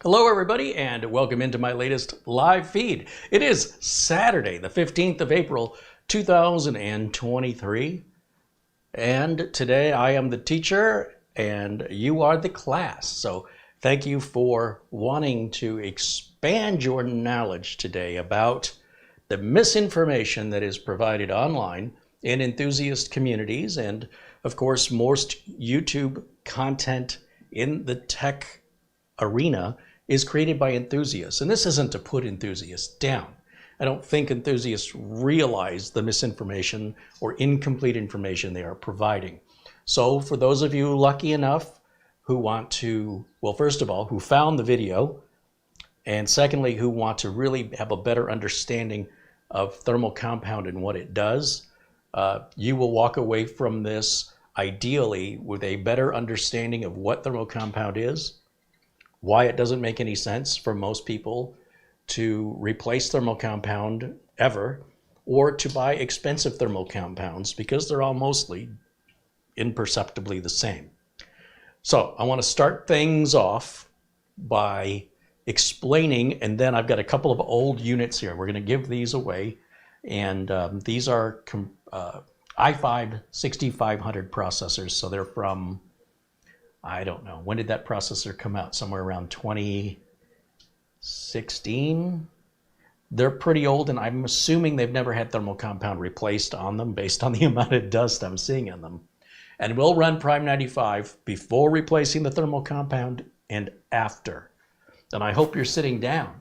Hello everybody and welcome into my latest live feed. It is Saturday, the 15th of April, 2023. And today I am the teacher and you are the class. So thank you for wanting to expand your knowledge today about the misinformation that is provided online in enthusiast communities and of course most YouTube content in the tech arena is created by enthusiasts. And this isn't to put enthusiasts down. I don't think enthusiasts realize the misinformation or incomplete information they are providing. So for those of you lucky enough who want to, well, first of all, who found the video, and secondly, who want to really have a better understanding of thermal compound and what it does, you will walk away from this ideally with a better understanding of what thermal compound is, why it doesn't make any sense for most people to replace thermal compound ever, or to buy expensive thermal compounds because they're all mostly imperceptibly the same. So I want to start things off by explaining, and then I've got a couple of old units here. We're going to give these away, and these are i5 6500 processors, so they're from, I don't know, when did that processor come out? Somewhere around 2016? They're pretty old, and I'm assuming they've never had thermal compound replaced on them based on the amount of dust I'm seeing in them. And will run Prime 95 before replacing the thermal compound and after. And I hope you're sitting down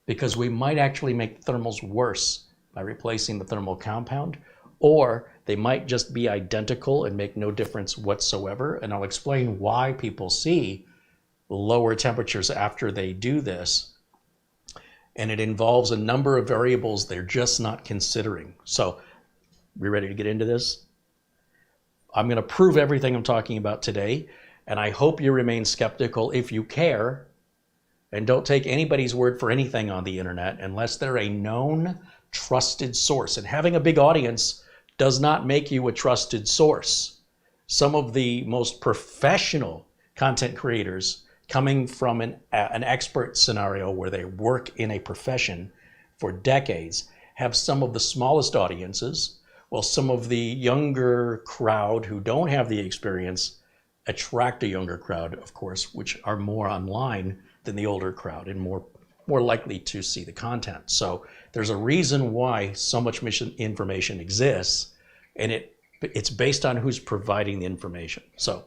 because we might actually make thermals worse by replacing the thermal compound, or they might just be identical and make no difference whatsoever. And I'll explain why people see lower temperatures after they do this. And it involves a number of variables they're just not considering. So, we ready to get into this? I'm going to prove everything I'm talking about today, and I hope you remain skeptical if you care, and don't take anybody's word for anything on the internet unless they're a known, trusted source. And having a big audience does not make you a trusted source. Some of the most professional content creators coming from an expert scenario where they work in a profession for decades have some of the smallest audiences, while some of the younger crowd who don't have the experience attract a younger crowd, of course, which are more online than the older crowd and more likely to see the content. So there's a reason why so much misinformation exists, and it's based on who's providing the information. So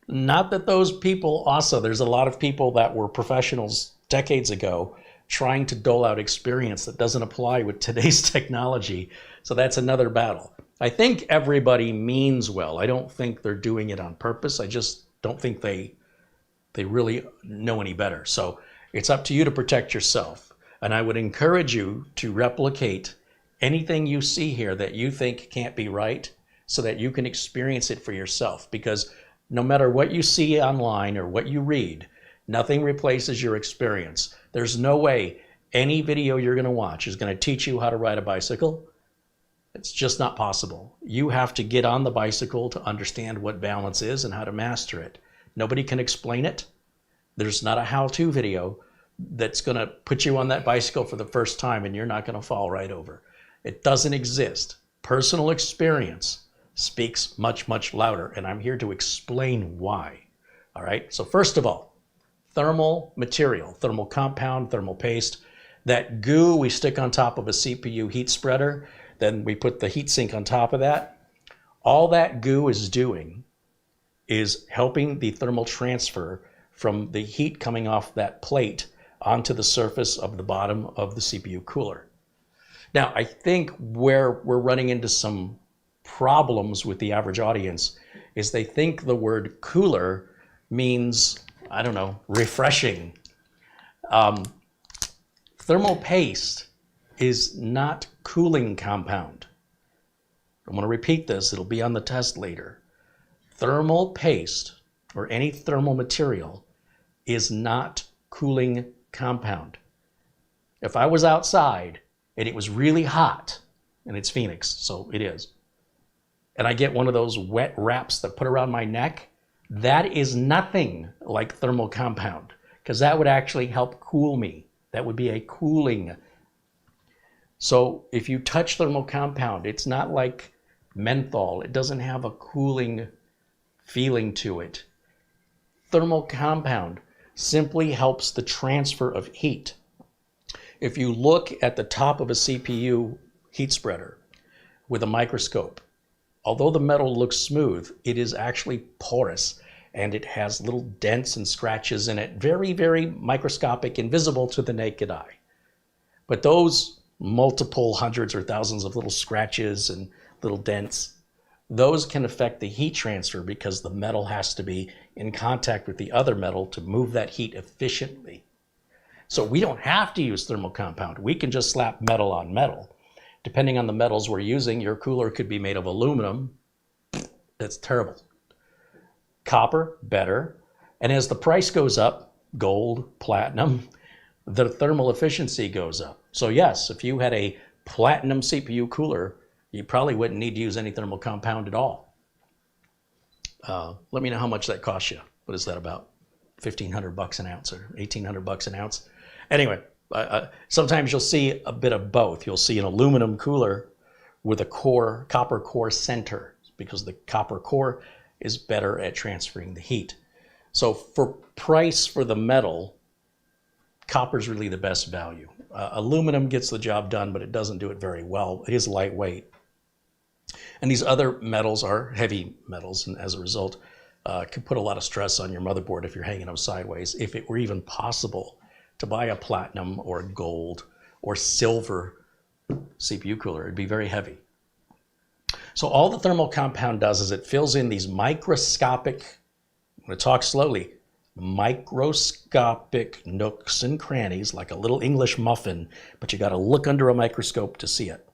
not that those people also, there's a lot of people that were professionals decades ago trying to dole out experience that doesn't apply with today's technology. So that's another battle. I think everybody means well. I don't think they're doing it on purpose. I just don't think they really know any better. So it's up to you to protect yourself. And I would encourage you to replicate anything you see here that you think can't be right so that you can experience it for yourself. Because no matter what you see online or what you read, nothing replaces your experience. There's no way any video you're going to watch is going to teach you how to ride a bicycle. It's just not possible. You have to get on the bicycle to understand what balance is and how to master it. Nobody can explain it. There's not a how-to video that's going to put you on that bicycle for the first time and you're not going to fall right over. It doesn't exist. Personal experience speaks much, much louder, and I'm here to explain why. All right, so first of all, thermal material, thermal compound, thermal paste, that goo we stick on top of a CPU heat spreader, then we put the heat sink on top of that. All that goo is doing is helping the thermal transfer from the heat coming off that plate onto the surface of the bottom of the CPU cooler. Now, I think where we're running into some problems with the average audience is they think the word cooler means, I don't know, refreshing. Thermal paste is not cooling compound. I'm going to repeat this. It'll be on the test later. Thermal paste, or any thermal material, is not cooling compound. If I was outside and it was really hot, and it's Phoenix, so it is, and I get one of those wet wraps that put around my neck, that is nothing like thermal compound. because that would actually help cool me. That would be a cooling. So if you touch thermal compound, it's not like menthol. It doesn't have a cooling feeling to it. Thermal compound simply helps the transfer of heat. If you look at the top of a CPU heat spreader with a microscope, although the metal looks smooth, it is actually porous and it has little dents and scratches in it, very, very microscopic, invisible to the naked eye. But those multiple hundreds or thousands of little scratches and little dents, those can affect the heat transfer because the metal has to be in contact with the other metal to move that heat efficiently. So we don't have to use thermal compound. We can just slap metal on metal. Depending on the metals we're using, your cooler could be made of aluminum. That's terrible. Copper, better. And as the price goes up, gold, platinum, the thermal efficiency goes up. So yes, if you had a platinum CPU cooler, you probably wouldn't need to use any thermal compound at all. Let me know how much that costs you. What is that, about $1,500 an ounce or $1,800 an ounce? Anyway, sometimes you'll see a bit of both. You'll see an aluminum cooler with a core, copper core center, because the copper core is better at transferring the heat. So for price for the metal, copper is really the best value. Aluminum gets the job done, but it doesn't do it very well. It is lightweight. And these other metals are heavy metals, and as a result, could put a lot of stress on your motherboard if you're hanging them sideways. If it were even possible to buy a platinum or a gold or silver CPU cooler, it'd be very heavy. So all the thermal compound does is it fills in these microscopic, I'm going to talk slowly, microscopic nooks and crannies, like a little English muffin, but you got to look under a microscope to see it.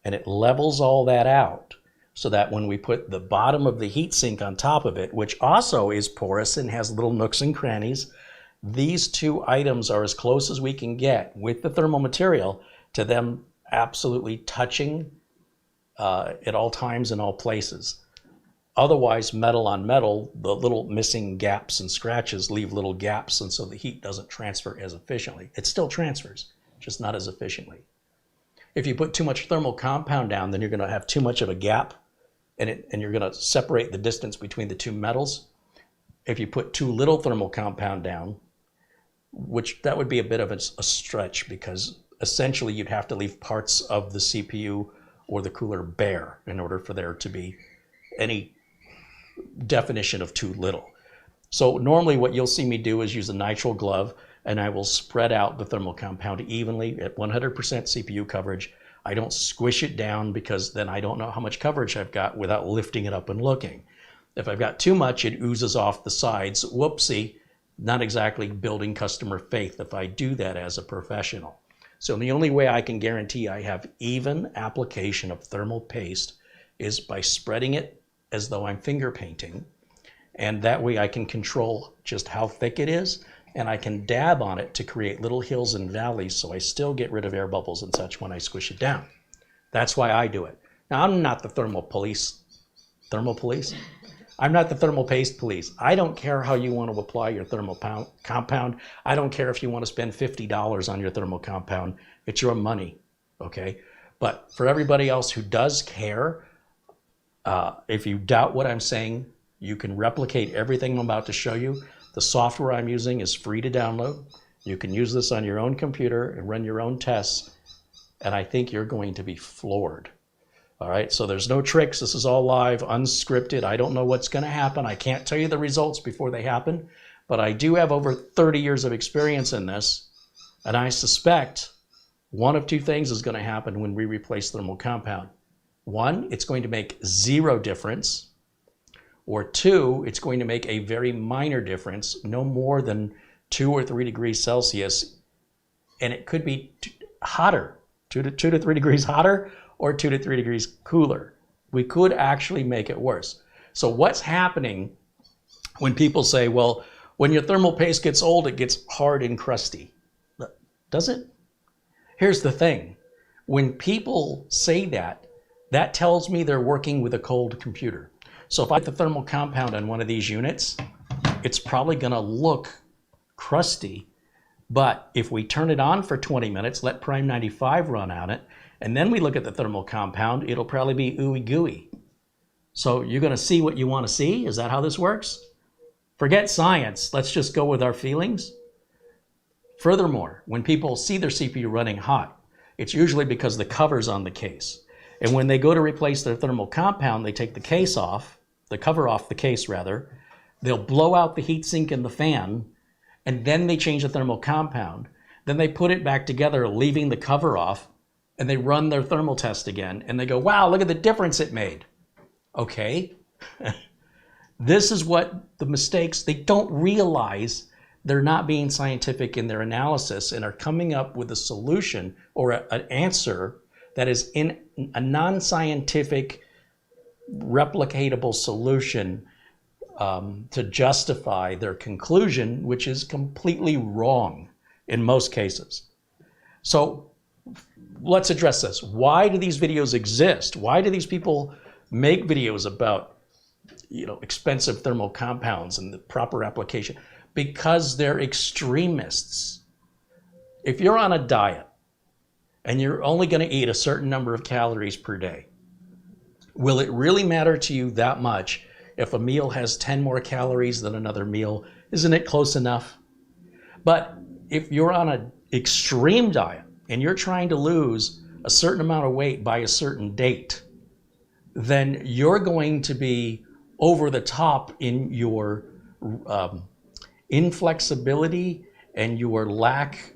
And it levels all that out so that when we put the bottom of the heatsink on top of it, which also is porous and has little nooks and crannies, these two items are as close as we can get with the thermal material to them absolutely touching at all times and all places. Otherwise, metal on metal, the little missing gaps and scratches leave little gaps, and so the heat doesn't transfer as efficiently. It still transfers, just not as efficiently. If you put too much thermal compound down, then you're going to have too much of a gap, and you're going to separate the distance between the two metals. If you put too little thermal compound down, which that would be a bit of a stretch, because essentially you'd have to leave parts of the CPU or the cooler bare in order for there to be any definition of too little. So normally what you'll see me do is use a nitrile glove, and I will spread out the thermal compound evenly at 100% CPU coverage. I don't squish it down because then I don't know how much coverage I've got without lifting it up and looking. If I've got too much, it oozes off the sides. Whoopsie, not exactly building customer faith if I do that as a professional. So the only way I can guarantee I have even application of thermal paste is by spreading it as though I'm finger painting. And that way I can control just how thick it is, and I can dab on it to create little hills and valleys so I still get rid of air bubbles and such when I squish it down. That's why I do it. Now, I'm not the thermal police. Thermal police? I'm not the thermal paste police. I don't care how you want to apply your thermal compound. I don't care if you want to spend $50 on your thermal compound. It's your money, okay? But for everybody else who does care, if you doubt what I'm saying, you can replicate everything I'm about to show you. The software I'm using is free to download. You can use this on your own computer and run your own tests, and I think you're going to be floored. All right, so there's no tricks. This is all live, unscripted. I don't know what's going to happen. I can't tell you the results before they happen, but I do have over 30 years of experience in this, and I suspect one of two things is going to happen when we replace thermal compound. One, it's going to make zero difference, or two, it's going to make a very minor difference, no more than 2 or 3 degrees Celsius, and it could be hotter, 2 to 3 degrees hotter, or 2 to 3 degrees cooler. We could actually make it worse. So what's happening when people say, well, when your thermal paste gets old, it gets hard and crusty? Does it? Here's the thing. When people say that, that tells me they're working with a cold computer. So if I put the thermal compound on one of these units, it's probably going to look crusty. But if we turn it on for 20 minutes, let Prime 95 run on it, and then we look at the thermal compound, it'll probably be ooey gooey. So you're going to see what you want to see? Is that how this works? Forget science. Let's just go with our feelings. Furthermore, when people see their CPU running hot, it's usually because the cover's on the case. And when they go to replace their thermal compound, they take the case off, the cover off the case rather, they'll blow out the heatsink and the fan, and then they change the thermal compound. Then they put it back together, leaving the cover off, and they run their thermal test again, and they go, wow, look at the difference it made. Okay. This is what the mistakes, they don't realize they're not being scientific in their analysis and are coming up with a solution or an answer that is in a non-scientific, replicatable solution to justify their conclusion, which is completely wrong in most cases. So let's address this. Why do these videos exist? Why do these people make videos about, expensive thermal compounds and the proper application? Because they're extremists. If you're on a diet and you're only going to eat a certain number of calories per day, will it really matter to you that much if a meal has 10 more calories than another meal? Isn't it close enough? But if you're on an extreme diet and you're trying to lose a certain amount of weight by a certain date, then you're going to be over the top in your inflexibility and your lack,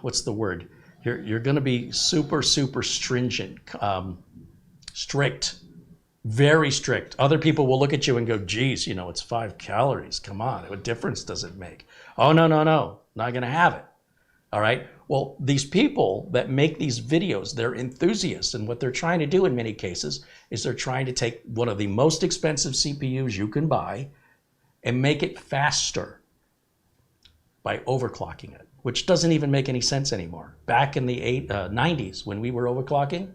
what's the word? You're going to be super stringent, strict, very strict. Other people will look at you and go, geez, it's 5 calories. Come on, what difference does it make? Oh, no, not going to have it. All right. Well, these people that make these videos, they're enthusiasts. And what they're trying to do in many cases is they're trying to take one of the most expensive CPUs you can buy and make it faster by overclocking it, which doesn't even make any sense anymore. Back in the 90s, when we were overclocking,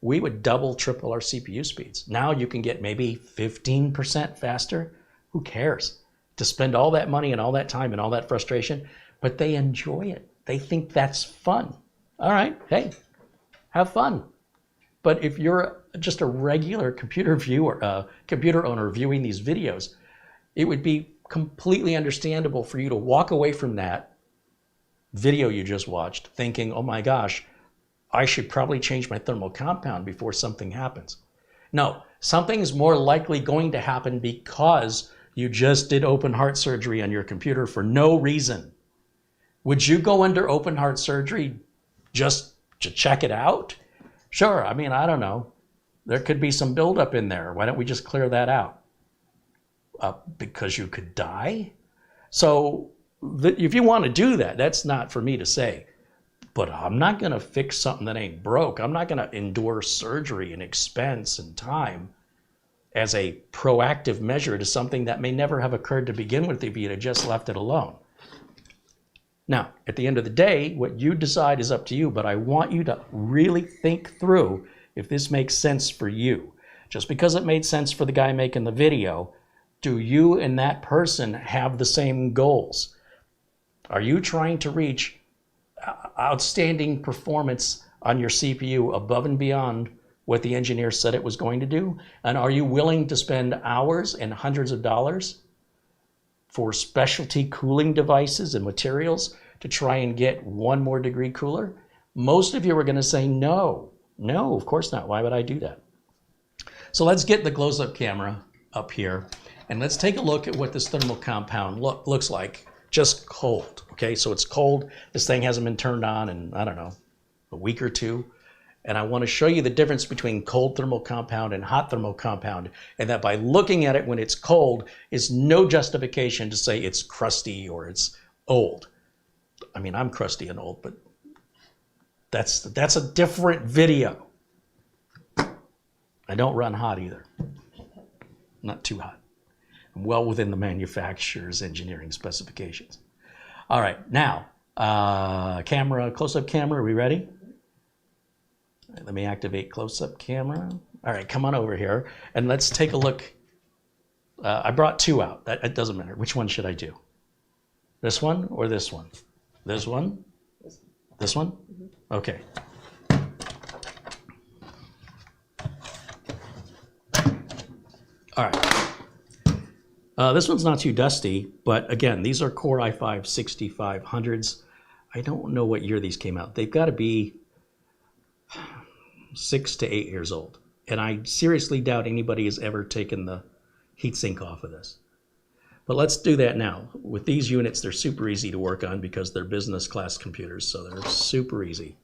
we would double, triple our CPU speeds. Now you can get maybe 15% faster. Who cares? To spend all that money and all that time and all that frustration, but they enjoy it. They think that's fun. All right, hey, have fun. But if you're just a regular computer viewer, computer owner viewing these videos, it would be completely understandable for you to walk away from that video you just watched thinking, oh my gosh, I should probably change my thermal compound before something happens. No, something is more likely going to happen because you just did open heart surgery on your computer for no reason. Would you go under open heart surgery just to check it out? Sure, I don't know. There could be some buildup in there. Why don't we just clear that out? Because you could die? So if you want to do that, that's not for me to say. But I'm not going to fix something that ain't broke. I'm not going to endure surgery and expense and time as a proactive measure to something that may never have occurred to begin with if you had just left it alone. Now, at the end of the day, what you decide is up to you, but I want you to really think through if this makes sense for you. Just because it made sense for the guy making the video, do you and that person have the same goals? Are you trying to reach outstanding performance on your CPU above and beyond what the engineer said it was going to do? And are you willing to spend hours and hundreds of dollars for specialty cooling devices and materials to try and get 1 more degree cooler? Most of you are going to say no. No, of course not. Why would I do that? So let's get the close-up camera up here and let's take a look at what this thermal compound looks like just cold. Okay, so it's cold. This thing hasn't been turned on in, I don't know, a week or two. And I want to show you the difference between cold thermal compound and hot thermal compound, and that by looking at it when it's cold is no justification to say it's crusty or it's old. I'm crusty and old, but that's a different video. I don't run hot either. Not too hot. I'm well within the manufacturer's engineering specifications. All right, now, camera, close-up camera, are we ready? Let me activate close-up camera. All right, come on over here and let's take a look. I brought 2 out. It doesn't matter. Which one should I do? This one or this one? This one? This one? Okay. All right. This one's not too dusty, but again, these are Core i5 6500s. I don't know what year these came out. They've got to be 6 to 8 years old. And I seriously doubt anybody has ever taken the heatsink off of this. But let's do that now. With these units, they're super easy to work on because they're business class computers, so they're super easy.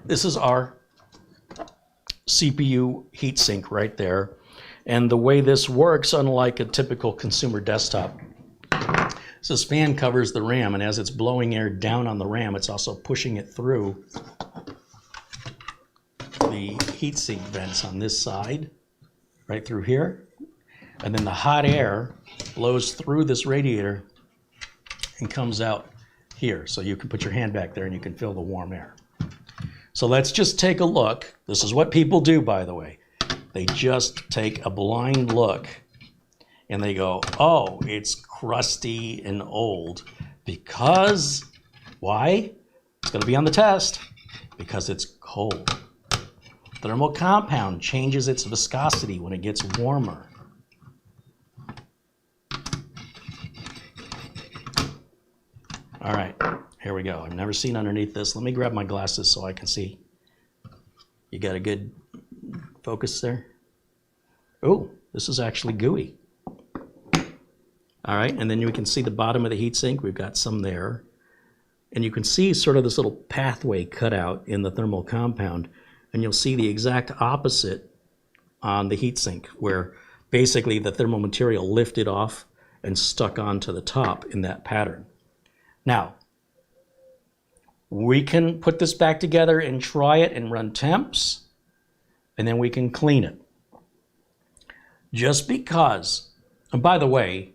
This is our CPU heatsink right there. And the way this works, unlike a typical consumer desktop, this fan covers the RAM, and as it's blowing air down on the RAM, it's also pushing it through the heatsink vents on this side, right through here. And then the hot air blows through this radiator and comes out here. So you can put your hand back there and you can feel the warm air. So let's just take a look. This is what people do, by the way. They just take a blind look and they go, oh, it's crusty and old. Because, why? It's going to be on the test. Because it's cold. Thermal compound changes its viscosity when it gets warmer. All right, here we go. I've never seen underneath this. Let me grab my glasses so I can see. You got a good focus there? Oh, this is actually gooey. All right, and then you can see the bottom of the heatsink. We've got some there. And you can see sort of this little pathway cut out in the thermal compound. And you'll see the exact opposite on the heatsink, where basically the thermal material lifted off and stuck onto the top in that pattern. Now, we can put this back together and try it and run temps, and then we can clean it. Just because, and by the way,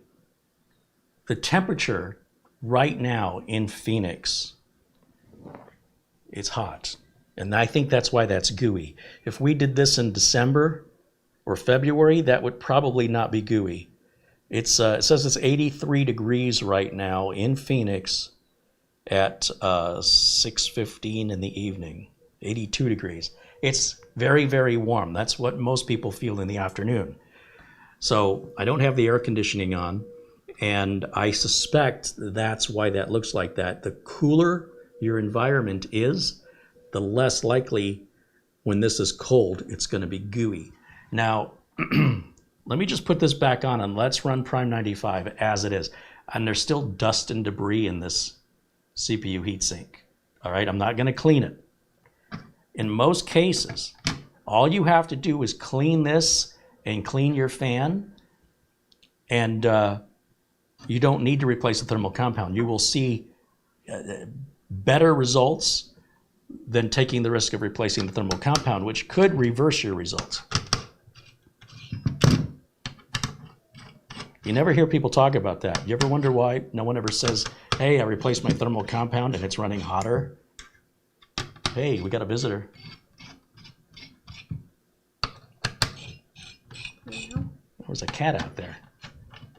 the temperature right now in Phoenix, it's hot. And I think that's why that's gooey. If we did this in December or February, that would probably not be gooey. It says it's 83 degrees right now in Phoenix at 6:15 in the evening, 82 degrees. It's very, very warm. That's what most people feel in the afternoon. So I don't have the air conditioning on, and I suspect that's why that looks like that. The cooler your environment is, the less likely when this is cold, it's going to be gooey. Now, let me just put this back on and let's run Prime 95 as it is. And there's still dust and debris in this CPU heatsink. All right, I'm not going to clean it. In most cases, all you have to do is clean this and clean your fan, and you don't need to replace the thermal compound. You will see better results than taking the risk of replacing the thermal compound, which could reverse your results. You never hear people talk about that. You ever wonder why no one ever says, hey, I replaced my thermal compound and it's running hotter? Hey, we got a visitor. There's a cat out there.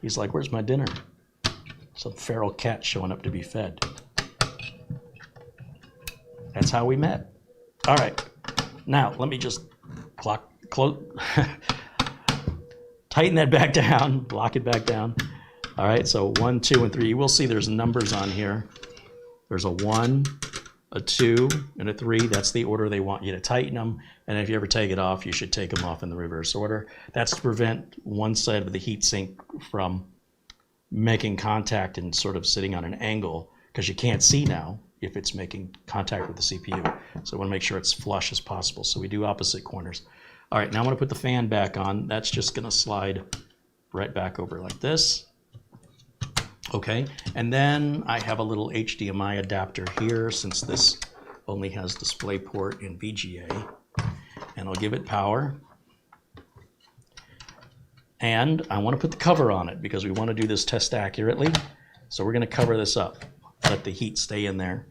He's like, where's my dinner? Some feral cat showing up to be fed. That's how we met. All right. Now, let me just tighten that back down, lock it back down. All right, so 1, 2, and 3. You will see there's numbers on here. There's a 1, a 2, and a 3. That's the order they want you to tighten them. And if you ever take it off, you should take them off in the reverse order. That's to prevent one side of the heatsink from making contact and sort of sitting on an angle, because you can't see now if it's making contact with the CPU. So I want to make sure it's flush as possible. So we do opposite corners. All right, now I'm going to put the fan back on. That's just going to slide right back over like this. Okay, and then I have a little HDMI adapter here, since this only has DisplayPort and VGA. And I'll give it power. And I want to put the cover on it because we want to do this test accurately. So we're going to cover this up, let the heat stay in there.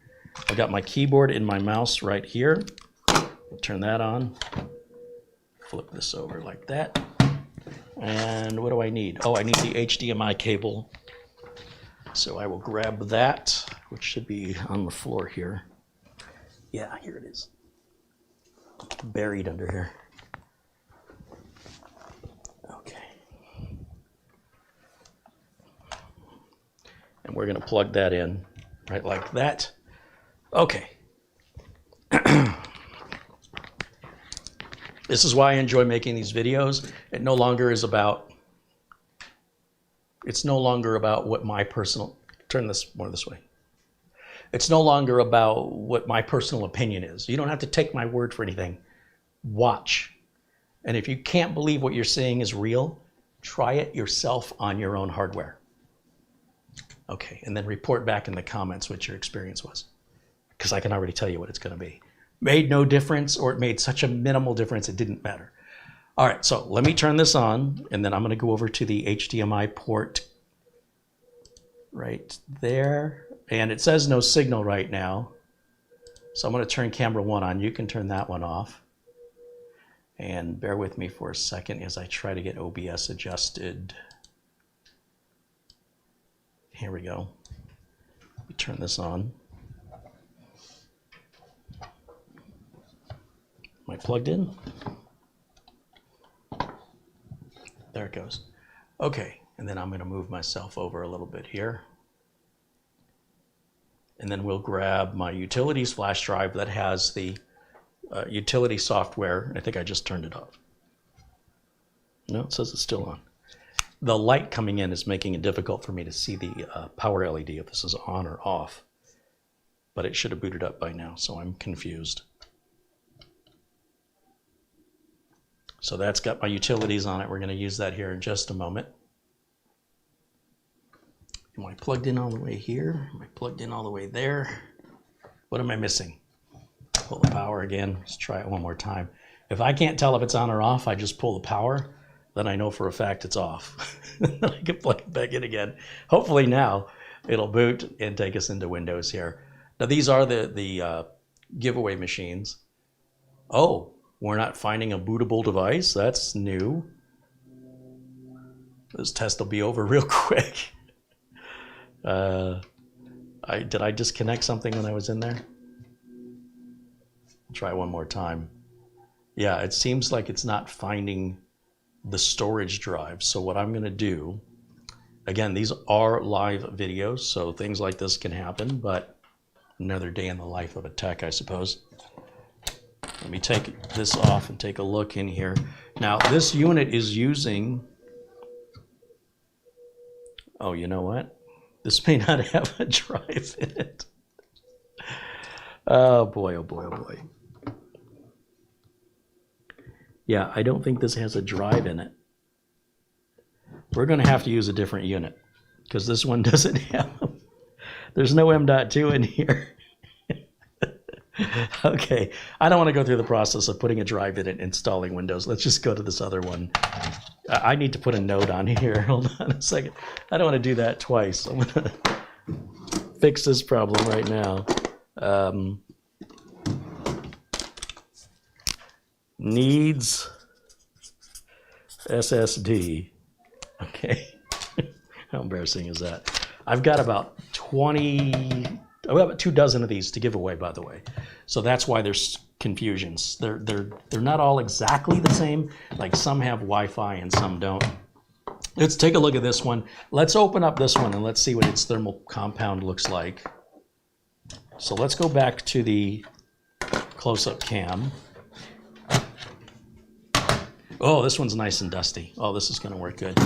I've got my keyboard and my mouse right here. We'll turn that on. Flip this over like that. And what do I need? Oh, I need the HDMI cable So I will grab that, which should be on the floor here. Yeah, here it is. Buried under here. Okay. And we're going to plug that in right like that. Okay. This is why I enjoy making these videos. It no longer is about, it's no longer about what my personal, turn this more this way. It's no longer about what my personal opinion is. You don't have to take my word for anything. Watch. And if you can't believe what you're seeing is real, try it yourself on your own hardware. Okay, and then report back in the comments what your experience was. Because I can already tell you what it's going to be. Made no difference, or it made such a minimal difference it didn't matter. All right, so let me turn this on, and then I'm going to go over to the HDMI port right there. And it says no signal right now. So I'm going to turn camera 1 on. You can turn that one off. And bear with me for a second as I try to get OBS adjusted. Here we go. Let me turn this on. Am I plugged in? There it goes. Okay, and then I'm going to move myself over a little bit here. And then we'll grab my utilities flash drive that has the utility software. I think I just turned it off. No, it says it's still on. The light coming in is making it difficult for me to see the power LED if this is on or off. But it should have booted up by now, so I'm confused. So that's got my utilities on it. We're going to use that here in just a moment. Am I plugged in all the way here? Am I plugged in all the way there? What am I missing? Pull the power again. Let's try it one more time. If I can't tell if it's on or off, I just pull the power. Then I know for a fact it's off. Then I can plug it back in again. Hopefully now it'll boot and take us into Windows here. Now these are the giveaway machines. Oh, we're not finding a bootable device. That's new. This test will be over real quick. Did I disconnect something when I was in there? Try one more time. Yeah, it seems like it's not finding the storage drive. So what I'm going to do, again, these are live videos, so things like this can happen, but another day in the life of a tech, I suppose. Let me take this off and take a look in here. Now, this unit is using, oh, you know what? This may not have a drive in it. Oh boy, oh boy, oh boy. Yeah, I don't think this has a drive in it. We're going to have to use a different unit because this one doesn't have, there's no M.2 in here. Okay, I don't want to go through the process of putting a drive in it and installing Windows. Let's just go to this other one. I need to put a note on here. Hold on a second. I don't want to do that twice. I'm going to fix this problem right now. Needs SSD. Okay. How embarrassing is that? I've got about 20, about 24 of these to give away, by the way. So that's why there's confusions. They're not all exactly the same. Like some have Wi-Fi and some don't. Let's take a look at this one. Let's open up this one and let's see what its thermal compound looks like. So let's go back to the close-up cam. Oh, this one's nice and dusty. Oh, this is going to work good.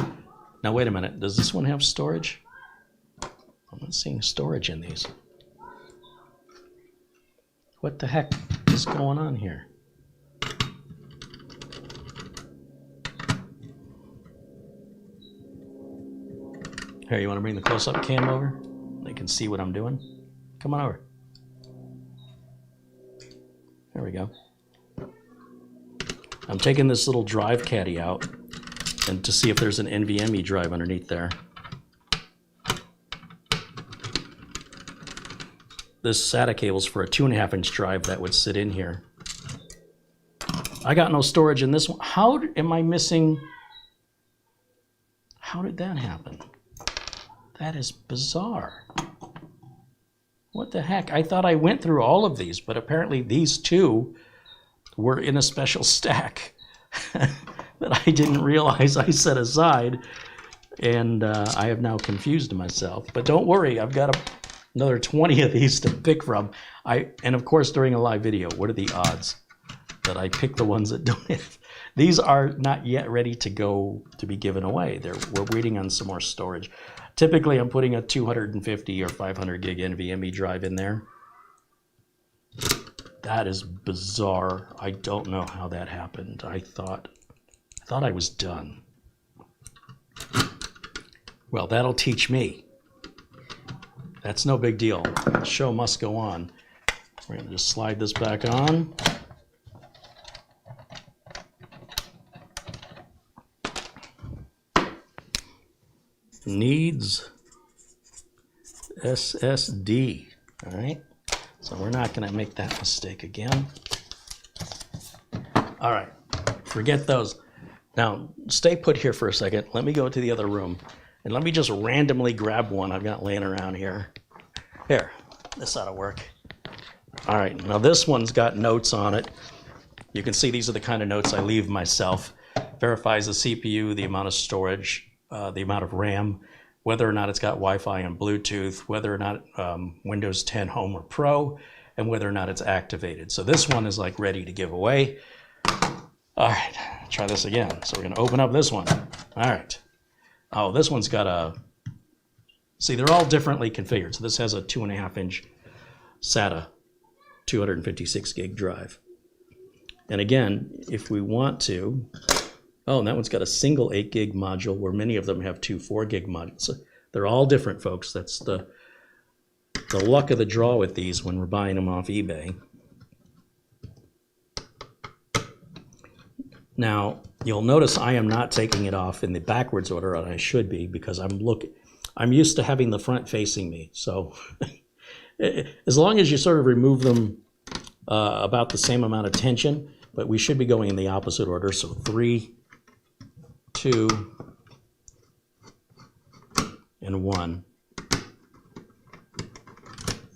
Now, wait a minute. Does this one have storage? I'm not seeing storage in these. What the heck is going on here? Here, you want to bring the close-up cam over? They can see what I'm doing. Come on over. There we go. I'm taking this little drive caddy out and to see if there's an NVMe drive underneath there. This SATA cable's for a 2.5-inch drive that would sit in here. I got no storage in this one. How am I missing? How did that happen? That is bizarre. What the heck? I thought I went through all of these, but apparently these two were in a special stack that I didn't realize I set aside, and I have now confused myself. But don't worry, I've got another 20 of these to pick from. And of course, during a live video, what are the odds that I pick the ones that don't have? These are not yet ready to go to be given away. We're waiting on some more storage. Typically, I'm putting a 250 or 500 gig NVMe drive in there. That is bizarre. I don't know how that happened. I thought I was done. Well, that'll teach me. That's no big deal. The show must go on. We're going to just slide this back on. Needs SSD. All right. So we're not going to make that mistake again. All right. Forget those. Now, stay put here for a second. Let me go to the other room. And let me just randomly grab one I've got laying around here. Here. This ought to work. All right. Now, this one's got notes on it. You can see these are the kind of notes I leave myself. Verifies the CPU, the amount of storage, the amount of RAM, whether or not it's got Wi-Fi and Bluetooth, whether or not Windows 10 Home or Pro, and whether or not it's activated. So this one is like ready to give away. All right, try this again. So we're gonna open up this one. All right. Oh, this one's got a, see, they're all differently configured. So this has a 2.5-inch SATA 256 gig drive. And again, if we want to, oh, and that one's got a single 8 gig module where many of them have two 4 gig modules. So they're all different, folks. That's the luck of the draw with these when we're buying them off eBay. Now, you'll notice I am not taking it off in the backwards order, and I should be, because I'm used to having the front facing me. So as long as you sort of remove them about the same amount of tension, but we should be going in the opposite order. So 3, 2, and 1.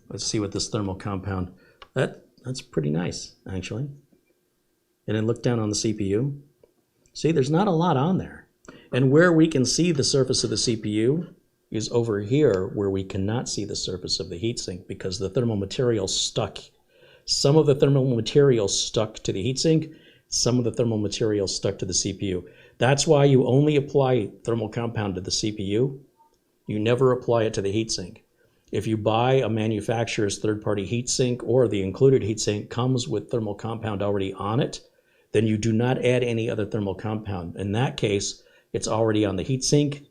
Let's see what this thermal compound, that's pretty nice, actually. And then look down on the CPU. See, there's not a lot on there. And where we can see the surface of the CPU is over here, where we cannot see the surface of the heatsink because the thermal material stuck. Some of the thermal material stuck to the heatsink, some of the thermal material stuck to the CPU. That's why you only apply thermal compound to the CPU. You never apply it to the heatsink. If you buy a manufacturer's third-party heatsink or the included heatsink comes with thermal compound already on it, then you do not add any other thermal compound. In that case, it's already on the heatsink,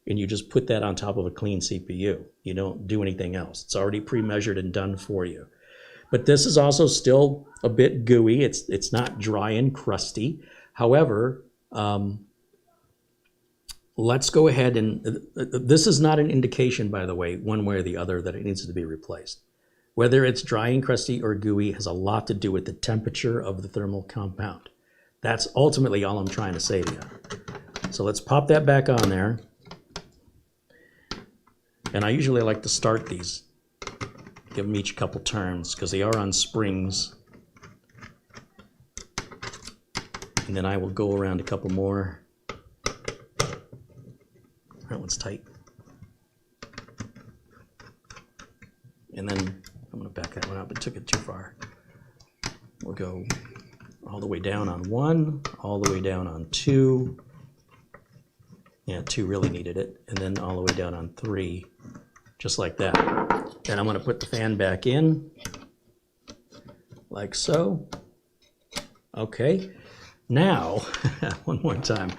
and you just put that on top of a clean CPU. You don't do anything else. It's already pre-measured and done for you. But this is also still a bit gooey. It's not dry and crusty. However, let's go ahead and, this is not an indication, by the way, one way or the other, that it needs to be replaced. Whether it's dry and crusty or gooey has a lot to do with the temperature of the thermal compound. That's ultimately all I'm trying to say to you. So let's pop that back on there. And I usually like to start these, give them each a couple turns, because they are on springs. And then I will go around a couple more. That one's tight. And then I'm going to back that one up. It took it too far. We'll go all the way down on 1, all the way down on 2. Yeah, 2 really needed it. And then all the way down on 3, just like that. And I'm going to put the fan back in, like so. Okay. Now, one more time,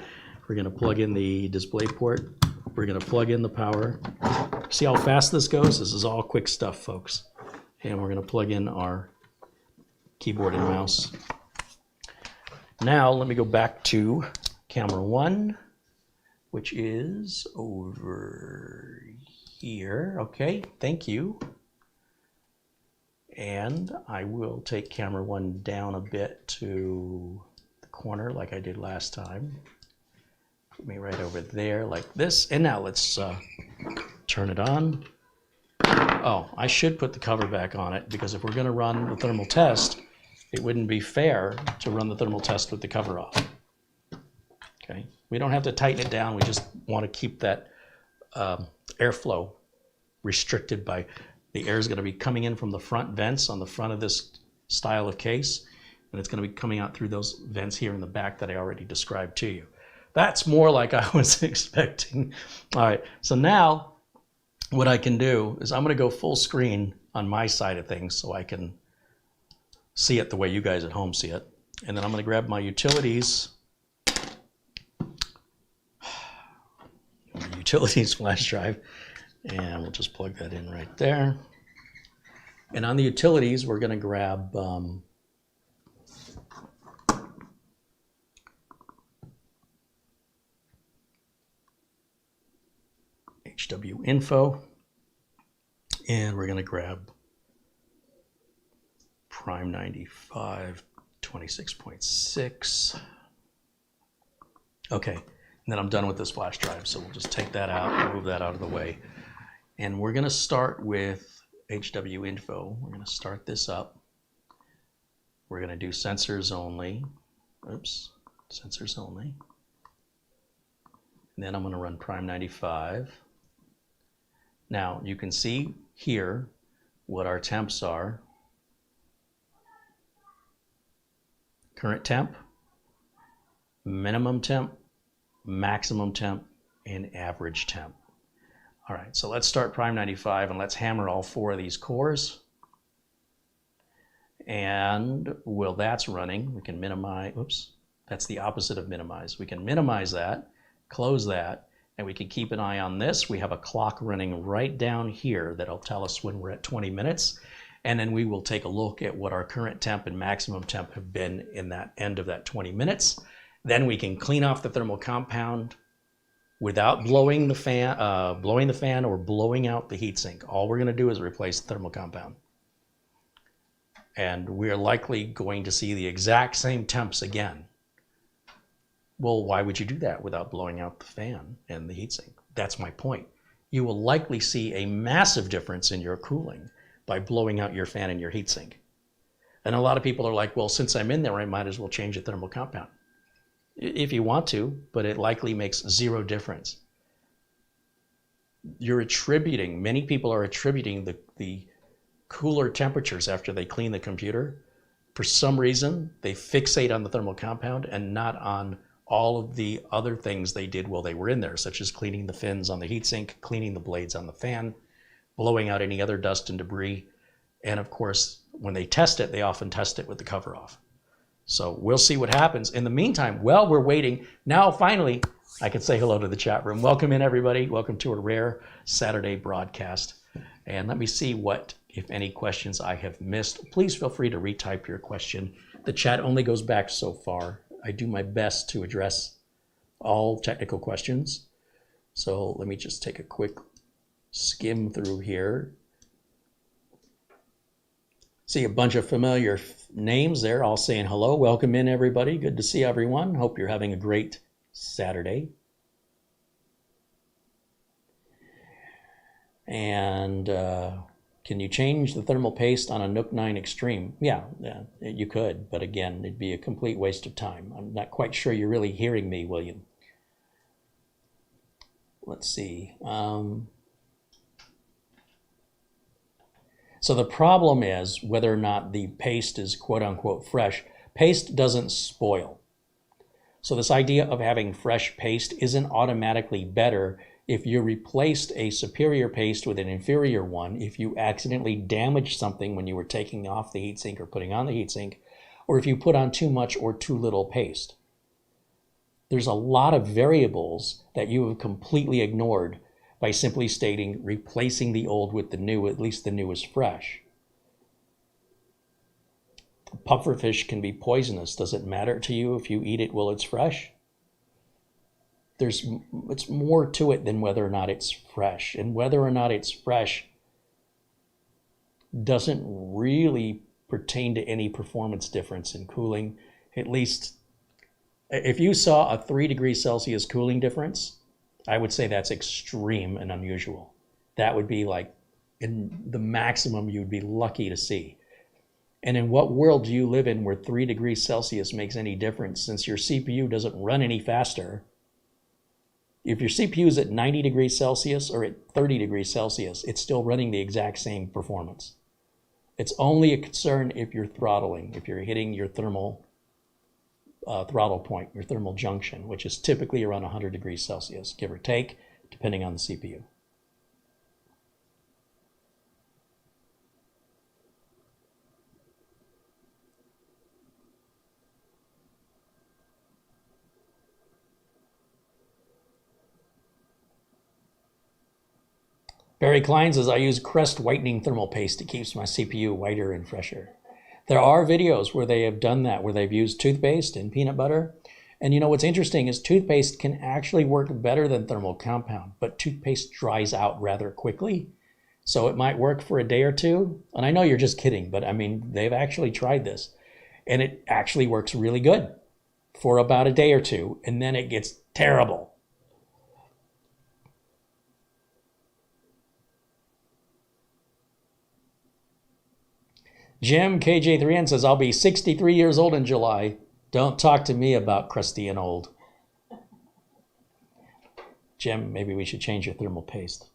we're going to plug in the display port. We're going to plug in the power. See how fast this goes? This is all quick stuff, folks. And we're going to plug in our keyboard and mouse. Now, let me go back to camera 1, which is over here. Okay, thank you. And I will take camera 1 down a bit to the corner like I did last time. Put me right over there like this. And now let's turn it on. Oh, I should put the cover back on it, because if we're going to run the thermal test, it wouldn't be fair to run the thermal test with the cover off. Okay, we don't have to tighten it down. We just want to keep that airflow restricted by the air is going to be coming in from the front vents on the front of this style of case, and it's going to be coming out through those vents here in the back that I already described to you. That's more like I was expecting. All right, so now what I can do is I'm going to go full screen on my side of things so I can see it the way you guys at home see it. And then I'm going to grab my utilities flash drive, and we'll just plug that in right there. And on the utilities, we're going to grab HW info, and we're going to grab Prime 95 26.6. Okay, and then I'm done with this flash drive, so we'll just take that out, move that out of the way. And we're going to start with HW info. We're going to start this up. We're going to do sensors only. Oops, sensors only. And then I'm going to run Prime 95. Now you can see here what our temps are. Current temp, minimum temp, maximum temp, and average temp. All right, so let's start Prime 95 and let's hammer all 4 of these cores. And while that's running, we can minimize, oops, that's the opposite of minimize. We can minimize that, close that, and we can keep an eye on this. We have a clock running right down here that'll tell us when we're at 20 minutes. And then we will take a look at what our current temp and maximum temp have been in that end of that 20 minutes. Then we can clean off the thermal compound without blowing the fan or blowing out the heatsink. All we're going to do is replace the thermal compound. And we're likely going to see the exact same temps again. Well, why would you do that without blowing out the fan and the heatsink? That's my point. You will likely see a massive difference in your cooling by blowing out your fan and your heatsink. And a lot of people are like, well, since I'm in there, I might as well change the thermal compound. If you want to, but it likely makes 0 difference. You're attributing, many people are attributing the cooler temperatures after they clean the computer. For some reason, they fixate on the thermal compound and not on all of the other things they did while they were in there, such as cleaning the fins on the heatsink, cleaning the blades on the fan, blowing out any other dust and debris. And of course, when they test it, they often test it with the cover off. So we'll see what happens. In the meantime, while we're waiting, now finally, I can say hello to the chat room. Welcome in, everybody. Welcome to a rare Saturday broadcast. And let me see what, if any, questions I have missed. Please feel free to retype your question. The chat only goes back so far. I do my best to address all technical questions. So let me just take a quick skim through here. See a bunch of familiar names there, all saying hello. Welcome in, everybody. Good to see everyone. Hope you're having a great Saturday. And can you change the thermal paste on a Nook 9 Extreme? Yeah, you could, but again, it'd be a complete waste of time. I'm not quite sure you're really hearing me, William. Let's see. So the problem is whether or not the paste is quote unquote fresh. Paste doesn't spoil. So this idea of having fresh paste isn't automatically better if you replaced a superior paste with an inferior one, if you accidentally damaged something when you were taking off the heatsink or putting on the heatsink, or if you put on too much or too little paste. There's a lot of variables that you have completely ignored by simply stating replacing the old with the new, at least the new is fresh. Pufferfish can be poisonous. Does it matter to you if you eat it while it's fresh? It's more to it than whether or not it's fresh. And whether or not it's fresh doesn't really pertain to any performance difference in cooling. At least if you saw a 3 degrees Celsius cooling difference, I would say that's extreme and unusual. That would be like in the maximum you'd be lucky to see. And in what world do you live in where 3 degrees Celsius makes any difference, since your CPU doesn't run any faster? If your CPU is at 90 degrees Celsius or at 30 degrees Celsius, it's still running the exact same performance. It's only a concern if you're throttling, if you're hitting your thermal throttle point, your thermal junction, which is typically around 100 degrees Celsius, give or take, depending on the CPU. Barry Klein says, I use Crest whitening thermal paste. It keeps my CPU whiter and fresher. There are videos where they have done that, where they've used toothpaste and peanut butter. And you know what's interesting is toothpaste can actually work better than thermal compound, but toothpaste dries out rather quickly. So it might work for a day or two. And I know you're just kidding, but I mean, they've actually tried this. And it actually works really good for about a day or two. And then it gets terrible. Jim KJ3N says, I'll be 63 years old in July. Don't talk to me about crusty and old. Jim, maybe we should change your thermal paste.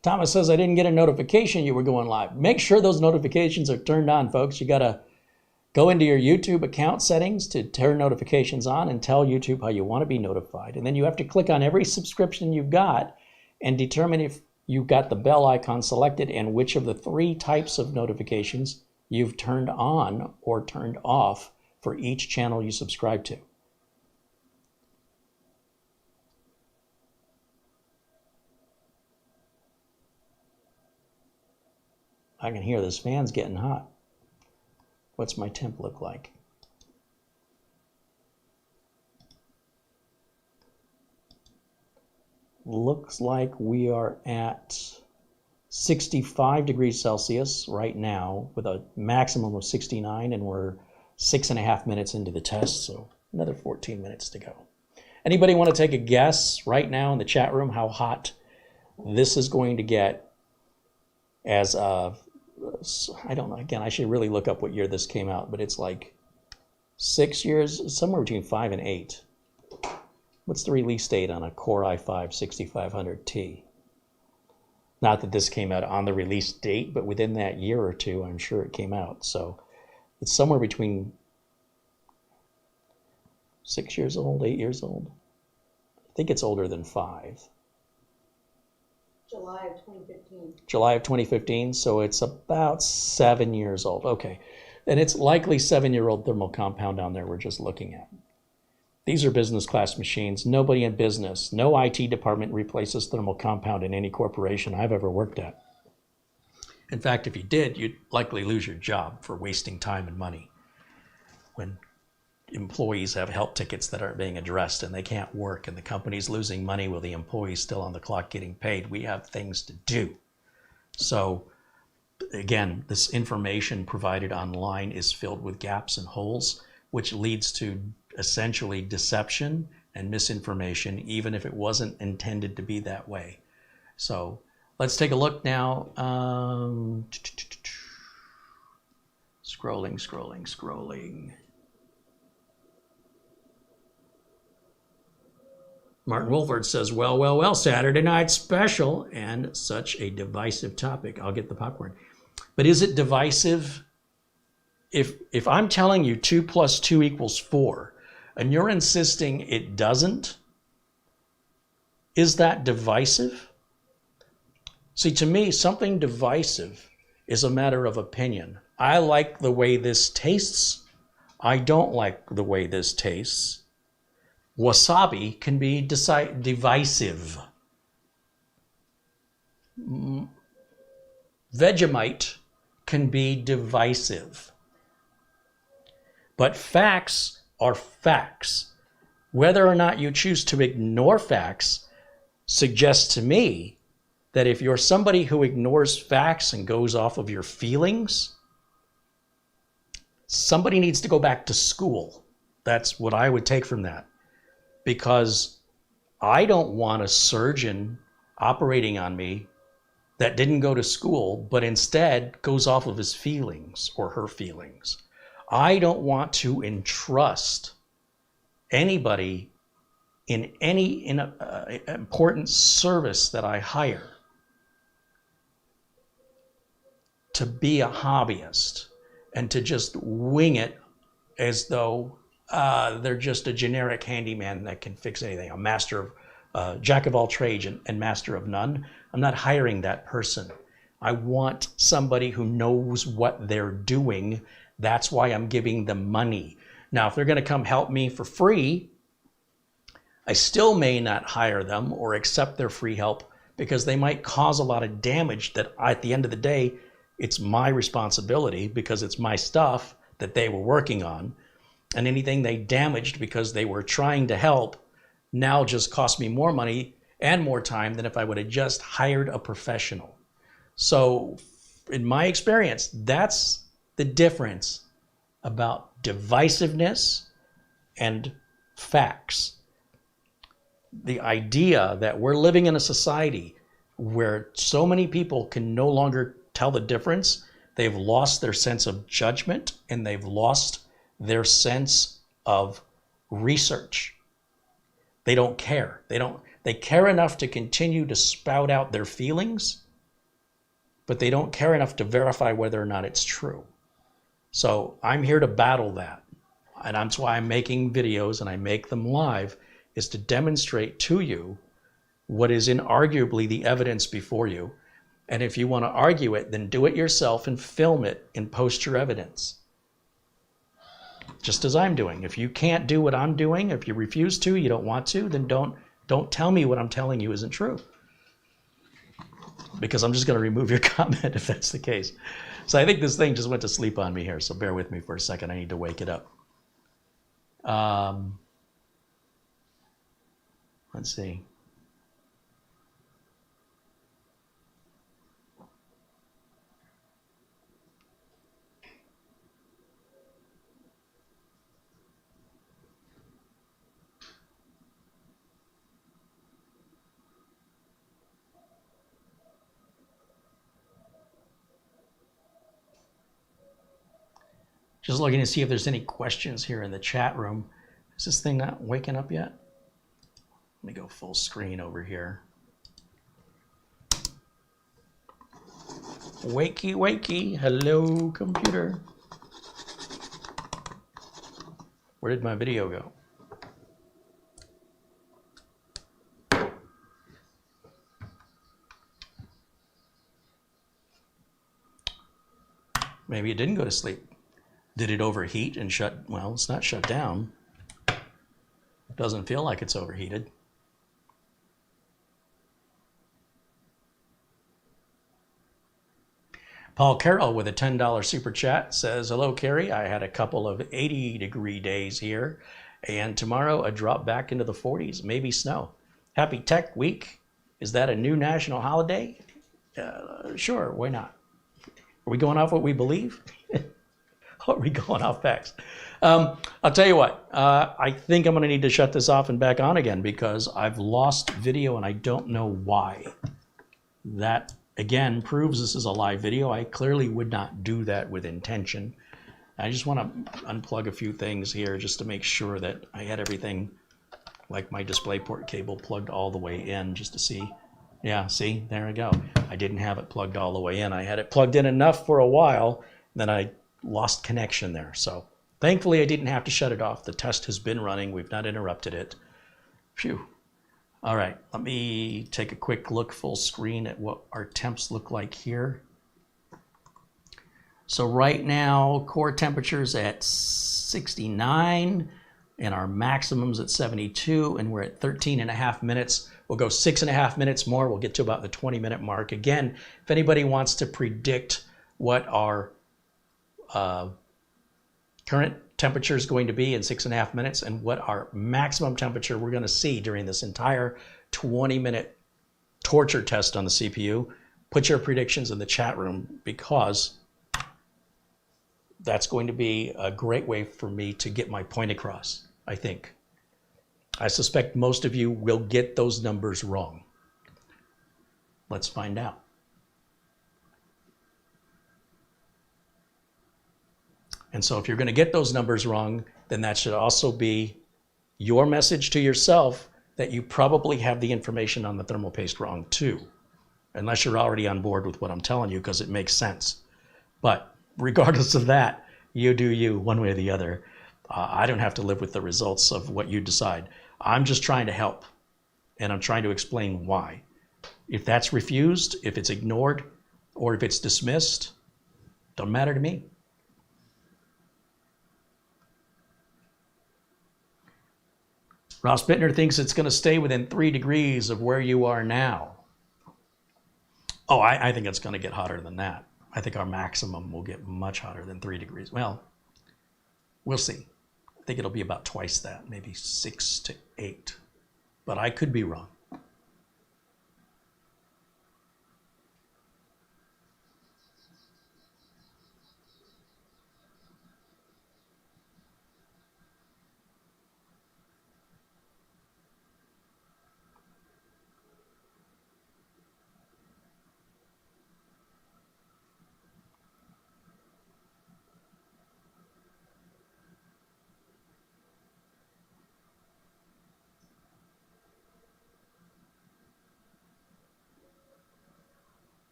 Thomas says, I didn't get a notification you were going live. Make sure those notifications are turned on, folks. You got to go into your YouTube account settings to turn notifications on and tell YouTube how you want to be notified. And then you have to click on every subscription you've got and determine if you've got the bell icon selected and which of the 3 types of notifications you've turned on or turned off for each channel you subscribe to. I can hear this fan's getting hot. What's my temp look like? Looks like we are at 65 degrees Celsius right now with a maximum of 69, and we're 6.5 minutes into the test, so another 14 minutes to go. Anybody want to take a guess right now in the chat room how hot this is going to get as of, I don't know, again, I should really look up what year this came out, but it's like 6 years, somewhere between 5 and 8. What's the release date on a Core i5-6500T? Not that this came out on the release date, but within that year or two, I'm sure it came out. So it's somewhere between 6 years old, 8 years old. I think it's older than 5. July of 2015. July of 2015, so it's about 7 years old. Okay, and it's likely 7-year-old thermal compound down there we're just looking at. These are business class machines. Nobody in business, no IT department replaces thermal compound in any corporation I've ever worked at. In fact, if you did, you'd likely lose your job for wasting time and money. When employees have help tickets that aren't being addressed and they can't work and the company's losing money while the employee's still on the clock getting paid, we have things to do. So again, this information provided online is filled with gaps and holes, which leads to essentially deception and misinformation, even if it wasn't intended to be that way. So let's take a look now. Scrolling. Martin Wolford says, well, Saturday night special and such a divisive topic. I'll get the popcorn. But is it divisive? If I'm telling you 2 + 2 = 4, and you're insisting it doesn't, is that divisive? See, to me, something divisive is a matter of opinion. I like the way this tastes. I don't like the way this tastes. Wasabi can be divisive. Vegemite can be divisive. But facts are facts. Whether or not you choose to ignore facts suggests to me that if you're somebody who ignores facts and goes off of your feelings, somebody needs to go back to school. That's what I would take from that. Because I don't want a surgeon operating on me that didn't go to school, but instead goes off of his feelings or her feelings. I don't want to entrust anybody in any important service that I hire to be a hobbyist and to just wing it as though they're just a generic handyman that can fix anything, a master of, jack of all trades and master of none. I'm not hiring that person. I want somebody who knows what they're doing. That's why I'm giving them money. Now, if they're going to come help me for free, I still may not hire them or accept their free help because they might cause a lot of damage that at the end of the day, it's my responsibility because it's my stuff that they were working on. And anything they damaged because they were trying to help now just cost me more money and more time than if I would have just hired a professional. So in my experience, that's the difference about divisiveness and facts. The idea that we're living in a society where so many people can no longer tell the difference, they've lost their sense of judgment and they've lost their sense of research. They don't care. They care enough to continue to spout out their feelings, but they don't care enough to verify whether or not it's true. So I'm here to battle that. And that's why I'm making videos and I make them live, is to demonstrate to you what is inarguably the evidence before you. And if you want to argue it, then do it yourself and film it and post your evidence. Just as I'm doing. If you can't do what I'm doing, if you refuse to, you don't want to, then don't tell me what I'm telling you isn't true. Because I'm just going to remove your comment if that's the case. So I think this thing just went to sleep on me here, so bear with me for a second. I need to wake it up. Let's see. Just looking to see if there's any questions here in the chat room. Is this thing not waking up yet? Let me go full screen over here. Wakey, wakey. Hello, computer. Where did my video go? Maybe it didn't go to sleep. Did it overheat and shut? Well, it's not shut down. It doesn't feel like it's overheated. Paul Carroll with a $10 super chat says, hello, Carrie. I had a couple of 80-degree days here, and tomorrow a drop back into the 40s, maybe snow. Happy Tech Week. Is that a new national holiday? Sure, why not? Are we going off what we believe? Or are we going off facts? I'll tell you what, I think I'm going to need to shut this off and back on again because I've lost video and I don't know why. That, again, proves this is a live video. I clearly would not do that with intention. I just want to unplug a few things here just to make sure that I had everything, like my DisplayPort cable, plugged all the way in just to see. Yeah, see, there we go. I didn't have it plugged all the way in. I had it plugged in enough for a while, then I lost connection there. So thankfully I didn't have to shut it off. The test has been running. We've not interrupted it. Phew. All right, let me take a quick look full screen at what our temps look like here. So right now, core temperature's at 69 and our maximum's at 72, and we're at 13.5 minutes We'll go 6.5 minutes more. We'll get to about the 20-minute mark. Again, if anybody wants to predict what our current temperature is going to be in 6.5 minutes and what our maximum temperature we're going to see during this entire 20-minute torture test on the CPU, put your predictions in the chat room, because that's going to be a great way for me to get my point across, I think. I suspect most of you will get those numbers wrong. Let's find out. And so if you're going to get those numbers wrong, then that should also be your message to yourself that you probably have the information on the thermal paste wrong too, unless you're already on board with what I'm telling you, because it makes sense. But regardless of that, you do you, one way or the other. I don't have to live with the results of what you decide. I'm just trying to help, and I'm trying to explain why. If that's refused, if it's ignored, or if it's dismissed, doesn't matter to me. Ross Bittner thinks it's going to stay within 3 degrees of where you are now. Oh, I think it's going to get hotter than that. I think our maximum will get much hotter than 3 degrees. Well, we'll see. I think it'll be about twice that, maybe 6 to 8. But I could be wrong.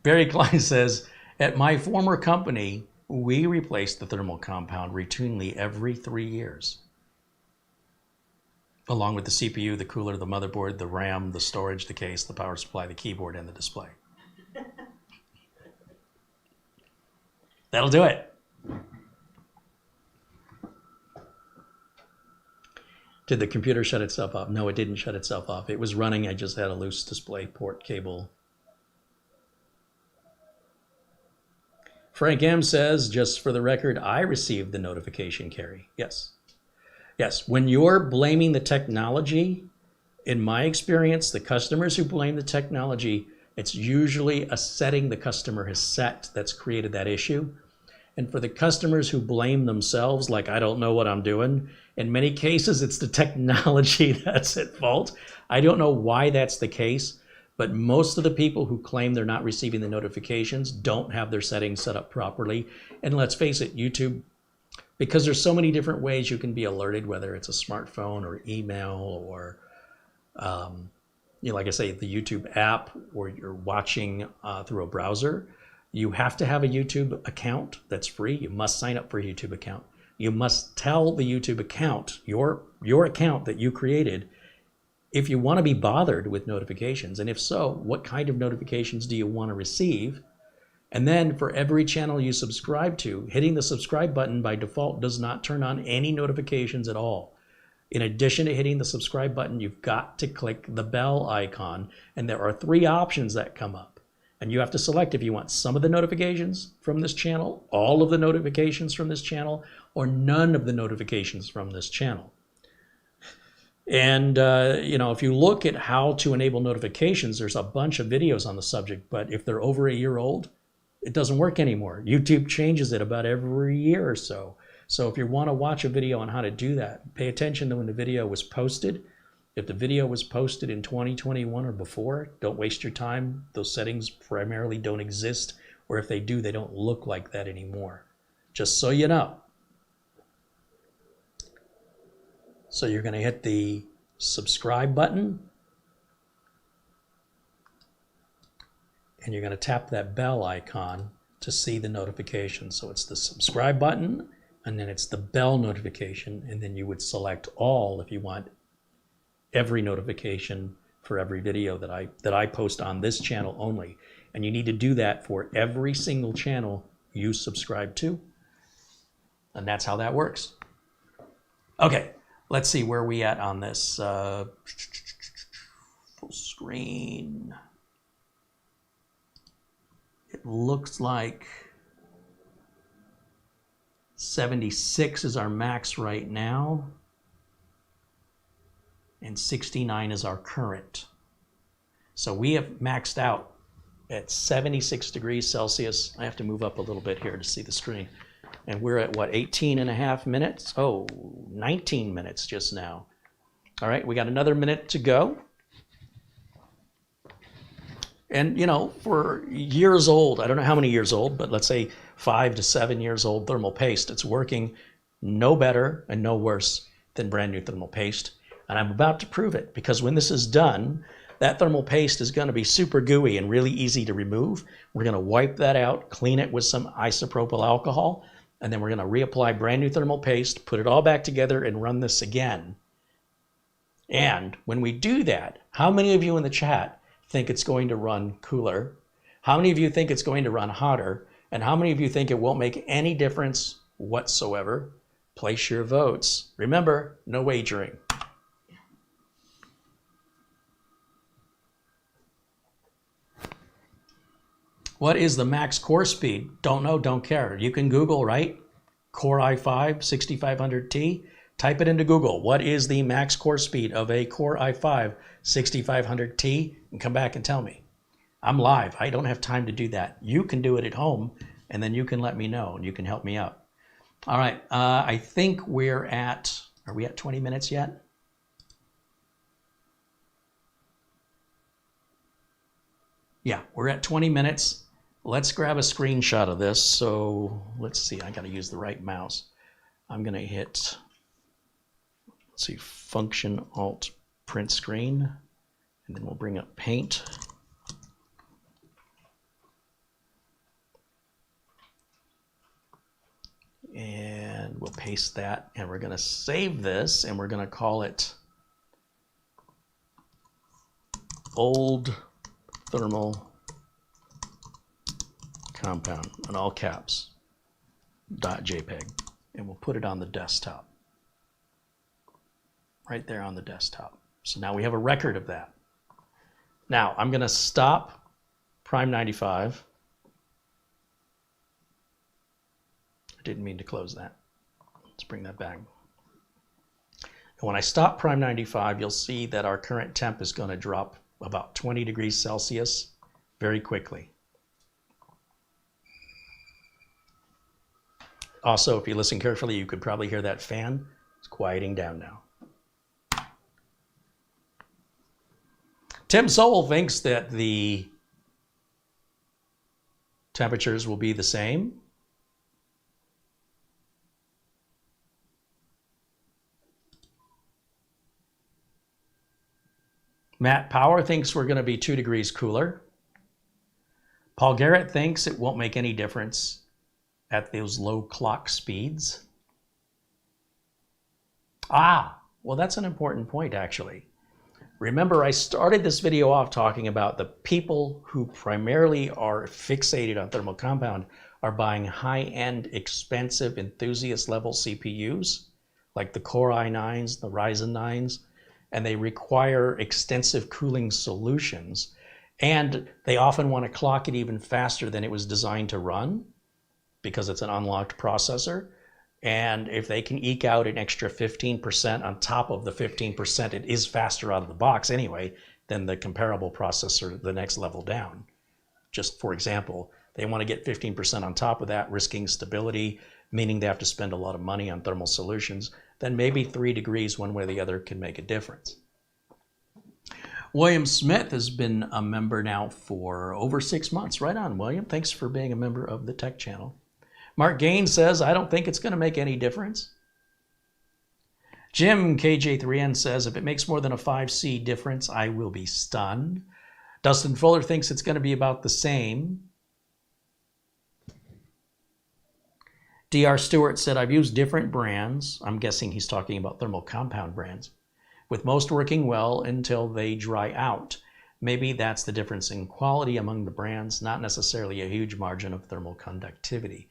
Barry Klein says, at my former company, we replaced the thermal compound routinely every 3 years, along with the CPU, the cooler, the motherboard, the RAM, the storage, the case, the power supply, the keyboard, and the display. That'll do it. Did the computer shut itself off? No, it didn't shut itself off. It was running. I just had a loose display port cable. Frank M says, just for the record, I received the notification, Carrie. Yes. Yes, when you're blaming the technology, in my experience, the customers who blame the technology, it's usually a setting the customer has set that's created that issue. And for the customers who blame themselves, like, I don't know what I'm doing, in many cases, it's the technology that's at fault. I don't know why that's the case, but most of the people who claim they're not receiving the notifications don't have their settings set up properly. And let's face it, YouTube, because there's so many different ways you can be alerted, whether it's a smartphone or email or, like I say, the YouTube app, or you're watching through a browser. You have to have a YouTube account that's free. You must sign up for a YouTube account. You must tell the YouTube account, your account that you created, if you want to be bothered with notifications. And if so, what kind of notifications do you want to receive? And then for every channel you subscribe to, hitting the subscribe button by default does not turn on any notifications at all. In addition to hitting the subscribe button, you've got to click the bell icon. And there are 3 options that come up. And you have to select if you want some of the notifications from this channel, all of the notifications from this channel, or none of the notifications from this channel. And, if you look at how to enable notifications, there's a bunch of videos on the subject, but if they're over a year old, it doesn't work anymore. YouTube changes it about every year or so. So if you want to watch a video on how to do that, pay attention to when the video was posted. If the video was posted in 2021 or before, don't waste your time. Those settings primarily don't exist, or if they do, they don't look like that anymore. Just so you know. So you're going to hit the subscribe button, and you're going to tap that bell icon to see the notification. So it's the subscribe button, and then it's the bell notification, and then you would select all if you want every notification for every video that I post on this channel only. And you need to do that for every single channel you subscribe to. And that's how that works. Okay, let's see where we at on this. Full screen. It looks like 76 is our max right now, and 69 is our current. So we have maxed out at 76 degrees Celsius. I have to move up a little bit here to see the screen. And we're at what, 18 and a half minutes? Oh, 19 minutes just now. All right, we got another minute to go. And you know, for years old, I don't know how many years old, but let's say 5 to 7 years old thermal paste, it's working no better and no worse than brand new thermal paste. And I'm about to prove it, because when this is done, that thermal paste is going to be super gooey and really easy to remove. We're going to wipe that out, clean it with some isopropyl alcohol, and then we're going to reapply brand new thermal paste, put it all back together, and run this again. And when we do that, how many of you in the chat think it's going to run cooler? How many of you think it's going to run hotter? And how many of you think it won't make any difference whatsoever? Place your votes. Remember, no wagering. What is the max core speed? Don't know, don't care. You can Google, right? Core i5 6500T. Type it into Google. What is the max core speed of a Core i5 6500T? And come back and tell me. I'm live. I don't have time to do that. You can do it at home, and then you can let me know, and you can help me out. All right. I think we're at, are we at 20 minutes yet? Yeah, we're at 20 minutes. Let's grab a screenshot of this. So let's see, I got to use the right mouse. I'm going to hit, let's see, Function Alt Print Screen, and then we'll bring up Paint. And we'll paste that, and we're going to save this, and we're going to call it Old Thermal Compound in all caps .jpg, and we'll put it on the desktop, right there on the desktop. So now we have a record of that. Now I'm going to stop Prime 95. I didn't mean to close that. Let's bring that back. And when I stop Prime 95, you'll see that our current temp is going to drop about 20 degrees Celsius very quickly. Also, if you listen carefully, you could probably hear that fan. It's quieting down now. Tim Sowell thinks that the temperatures will be the same. Matt Power thinks we're going to be 2 degrees cooler. Paul Garrett thinks it won't make any difference at those low clock speeds. Well, that's an important point, actually. Remember, I started this video off talking about the people who primarily are fixated on thermal compound are buying high-end, expensive, enthusiast-level CPUs, like the Core i9s, the Ryzen 9s, and they require extensive cooling solutions. And they often want to clock it even faster than it was designed to run, because it's an unlocked processor. And if they can eke out an extra 15% on top of the 15%, it is faster out of the box anyway than the comparable processor the next level down. Just for example, they want to get 15% on top of that, risking stability, meaning they have to spend a lot of money on thermal solutions. Then maybe 3 degrees one way or the other can make a difference. William Smith has been a member now for over 6 months. Right on, William. Thanks for being a member of the Tech Channel. Mark Gaines says, I don't think it's going to make any difference. Jim KJ3N says, if it makes more than a 5C difference, I will be stunned. Dustin Fuller thinks it's going to be about the same. DR Stewart said, I've used different brands. I'm guessing he's talking about thermal compound brands, with most working well until they dry out. Maybe that's the difference in quality among the brands, not necessarily a huge margin of thermal conductivity.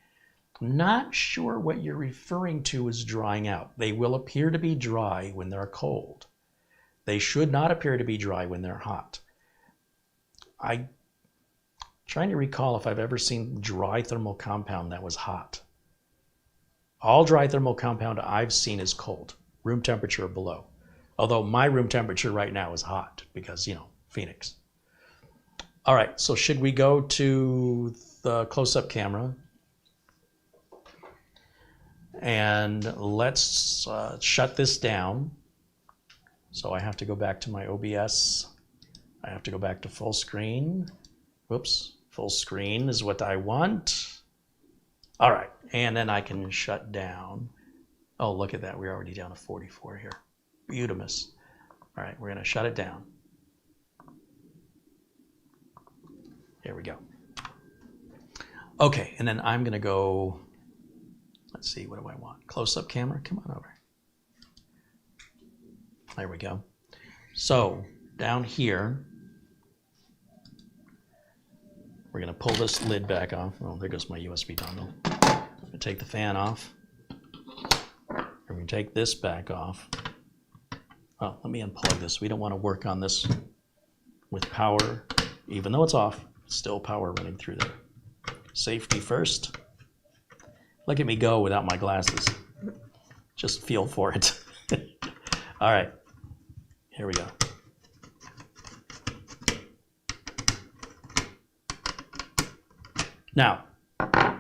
Not sure what you're referring to as drying out. They will appear to be dry when they're cold. They should not appear to be dry when they're hot. I'm trying to recall if I've ever seen dry thermal compound that was hot. All dry thermal compound I've seen is cold, room temperature or below. Although my room temperature right now is hot because, you know, Phoenix. All right, so should we go to the close-up camera? And let's shut this down. So I have to go back to my OBS. I have to go back to full screen. Whoops, full screen is what I want. All right, and then I can shut down. Oh, look at that, we're already down to 44 here. Beautimous. All right, we're gonna shut it down. Here we go. Okay, and then I'm gonna go, let's see, what do I want? Close-up camera, come on over. There we go. So down here, we're gonna pull this lid back off. Oh, there goes my USB dongle. I'm gonna take the fan off. We're gonna take this back off. Oh, let me unplug this. We don't wanna work on this with power. Even though it's off, still power running through there. Safety first. Look at me go without my glasses. Just feel for it. All right, here we go. Now,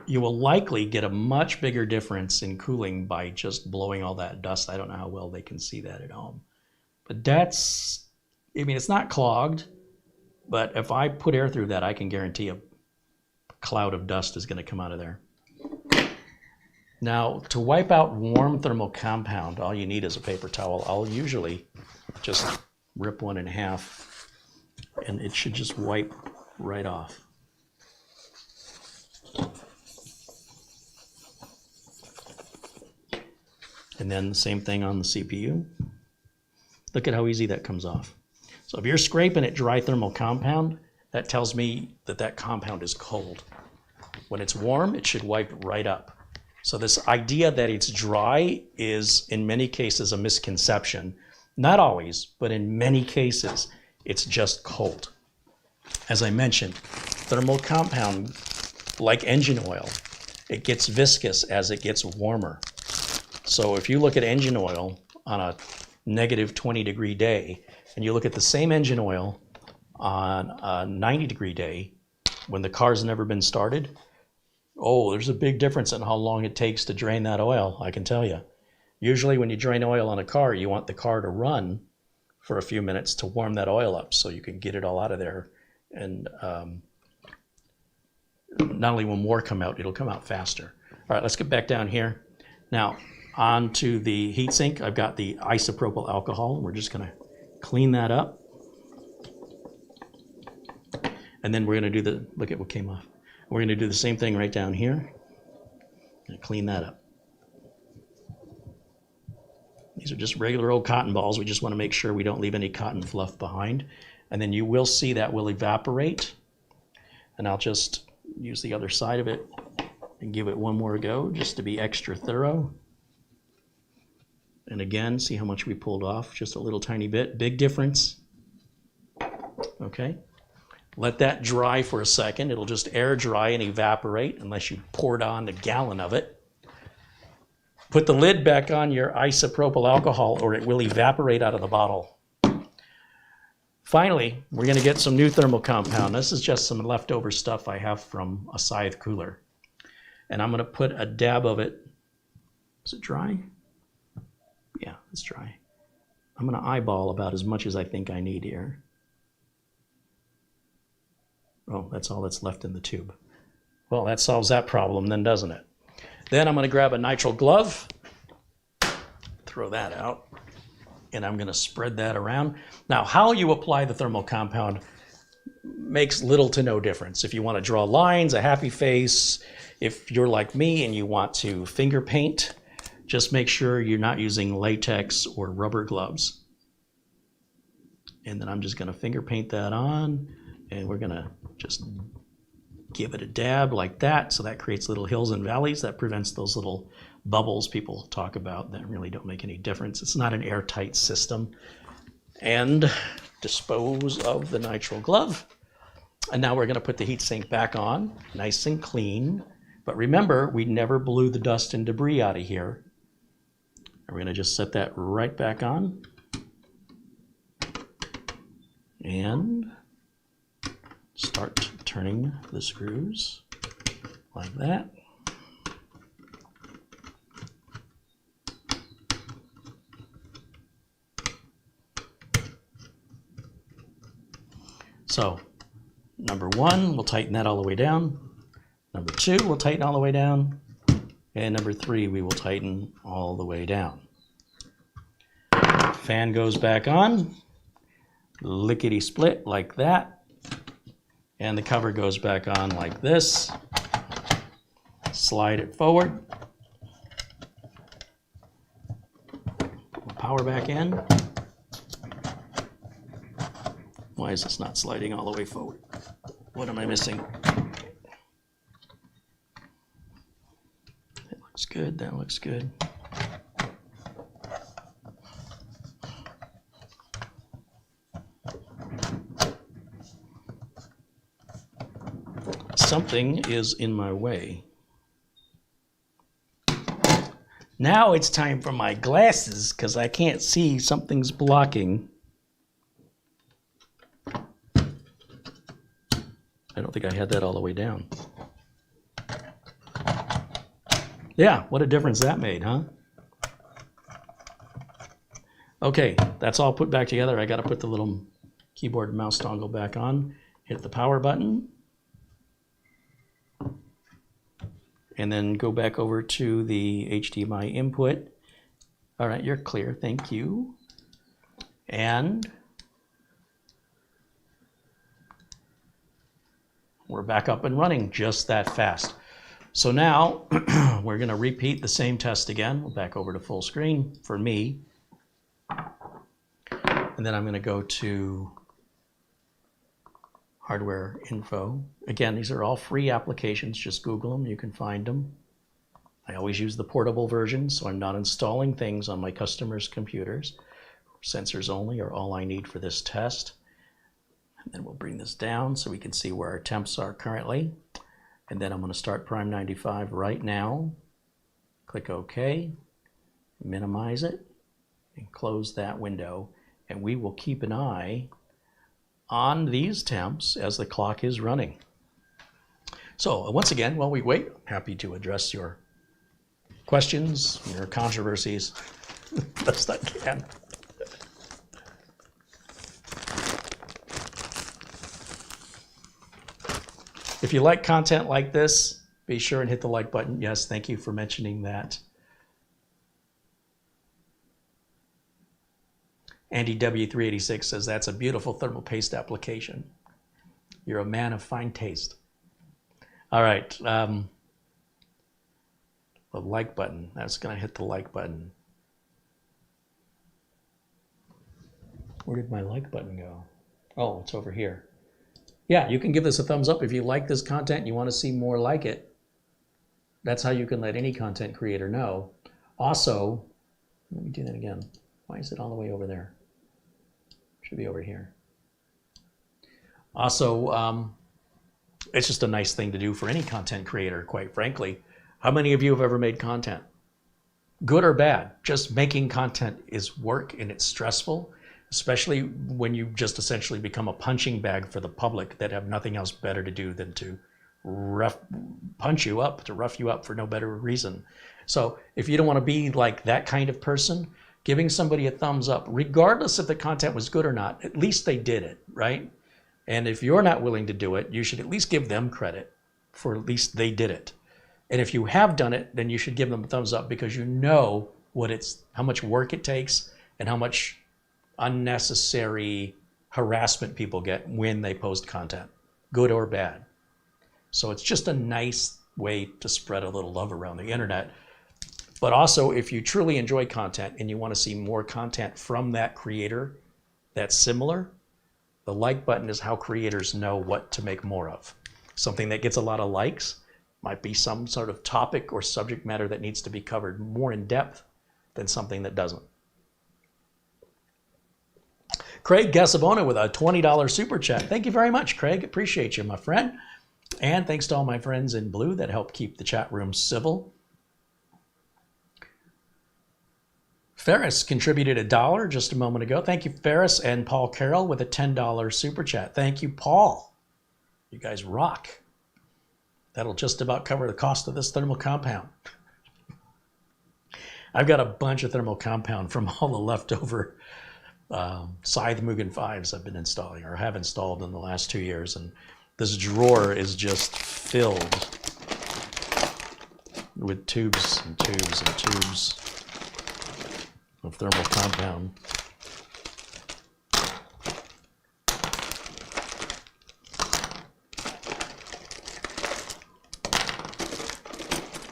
you will likely get a much bigger difference in cooling by just blowing all that dust. I don't know how well they can see that at home. But that's, I mean, it's not clogged, but if I put air through that, I can guarantee a cloud of dust is going to come out of there. Now, to wipe out warm thermal compound, all you need is a paper towel. I'll usually just rip one in half, and it should just wipe right off. And then the same thing on the CPU. Look at how easy that comes off. So if you're scraping at dry thermal compound, that tells me that that compound is cold. When it's warm, it should wipe right up. So this idea that it's dry is in many cases a misconception. Not always, but in many cases, it's just cold. As I mentioned, thermal compound, like engine oil, it gets viscous as it gets warmer. So if you look at engine oil on a negative 20-degree day, and you look at the same engine oil on a 90-degree day, when the car's never been started, oh, there's a big difference in how long it takes to drain that oil, I can tell you. Usually when you drain oil on a car, you want the car to run for a few minutes to warm that oil up so you can get it all out of there. And not only will more come out, it'll come out faster. All right, let's get back down here. Now, onto the heatsink, I've got the isopropyl alcohol. We're just gonna clean that up. And then we're gonna do the, look at what came off. We're gonna do the same thing right down here. Gonna clean that up. These are just regular old cotton balls. We just wanna make sure we don't leave any cotton fluff behind. And then you will see that will evaporate. And I'll just use the other side of it and give it one more go just to be extra thorough. And again, see how much we pulled off, just a little tiny bit, big difference. Okay, let that dry for a second. It'll just air dry and evaporate unless you poured on a gallon of it. Put the lid back on your isopropyl alcohol or it will evaporate out of the bottle. Finally, we're gonna get some new thermal compound. This is just some leftover stuff I have from a Scythe cooler. And I'm gonna put a dab of it. Is it dry? Yeah, it's dry. I'm gonna eyeball about as much as I think I need here. Oh, that's all that's left in the tube. Well, that solves that problem then, doesn't it? Then I'm gonna grab a nitrile glove, throw that out, and I'm gonna spread that around. Now, how you apply the thermal compound makes little to no difference. If you wanna draw lines, a happy face, if you're like me and you want to finger paint, just make sure you're not using latex or rubber gloves. And then I'm just gonna finger paint that on, and we're gonna just give it a dab like that. So that creates little hills and valleys. That prevents those little bubbles people talk about that really don't make any difference. It's not an airtight system. And dispose of the nitrile glove. And now we're going to put the heatsink back on, nice and clean. But remember, we never blew the dust and debris out of here. We're going to just set that right back on. And start turning the screws like that. So, number 1, we'll tighten that all the way down. Number 2, we'll tighten all the way down. And number 3, we will tighten all the way down. Fan goes back on. Lickety split like that. And the cover goes back on like this. Slide it forward. Put my power back in. Why is this not sliding all the way forward? What am I missing? That looks good, that looks good. Something is in my way. Now it's time for my glasses because I can't see, something's blocking. I don't think I had that all the way down. Yeah, what a difference that made, huh? Okay, that's all put back together. I got to put the little keyboard and mouse dongle back on, hit the power button, and then go back over to the HDMI input. All right, you're clear, thank you. And we're back up and running just that fast. So now we're going to repeat the same test again. We'll back over to full screen for me. And then I'm going to go to hardware info. Again, these are all free applications. Just Google them. You can find them. I always use the portable version, so I'm not installing things on my customers' computers. Sensors only are all I need for this test. And then we'll bring this down so we can see where our temps are currently. And then I'm going to start Prime 95 right now. Click OK, minimize it, and close that window. And we will keep an eye on these temps as the clock is running. So once again, while we wait, I'm happy to address your questions, your controversies, best I can. If you like content like this, be sure and hit the like button. Yes, thank you for mentioning that. Andy W386 says, that's a beautiful thermal paste application. You're a man of fine taste. All right. The like button. That's going to hit the like button. Where did my like button go? Oh, it's over here. Yeah, you can give this a thumbs up if you like this content and you want to see more like it. That's how you can let any content creator know. Also, let me do that again. Why is it all the way over there? Should be over here. Also, it's just a nice thing to do for any content creator, quite frankly. How many of you have ever made content? Good or bad? Just making content is work and it's stressful, especially when you just essentially become a punching bag for the public that have nothing else better to do than to punch you up, to rough you up for no better reason. So if you don't want to be like that kind of person, giving somebody a thumbs up, regardless if the content was good or not, at least they did it, right? And if you're not willing to do it, you should at least give them credit for at least they did it. And if you have done it, then you should give them a thumbs up because you know how much work it takes and how much unnecessary harassment people get when they post content, good or bad. So it's just a nice way to spread a little love around the internet. But also, if you truly enjoy content and you want to see more content from that creator that's similar, the like button is how creators know what to make more of. Something that gets a lot of likes might be some sort of topic or subject matter that needs to be covered more in depth than something that doesn't. Craig Gasabona with a $20 super chat. Thank you very much, Craig. Appreciate you, my friend. And thanks to all my friends in blue that help keep the chat room civil. Ferris contributed $1 just a moment ago. Thank you, Ferris, and Paul Carroll with a $10 super chat. Thank you, Paul. You guys rock. That'll just about cover the cost of this thermal compound. I've got a bunch of thermal compound from all the leftover Scythe Mugen 5s I've been installing or have installed in the last 2 years, and this drawer is just filled with tubes and tubes and tubes of thermal compound.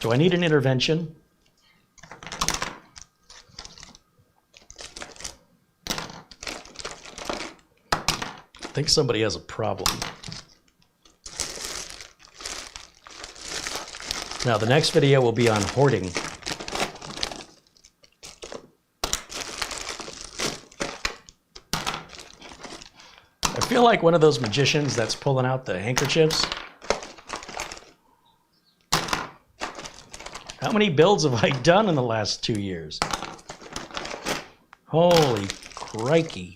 Do I need an intervention? I think somebody has a problem. Now, the next video will be on hoarding. I feel like one of those magicians that's pulling out the handkerchiefs. How many builds have I done in the last 2 years? Holy crikey.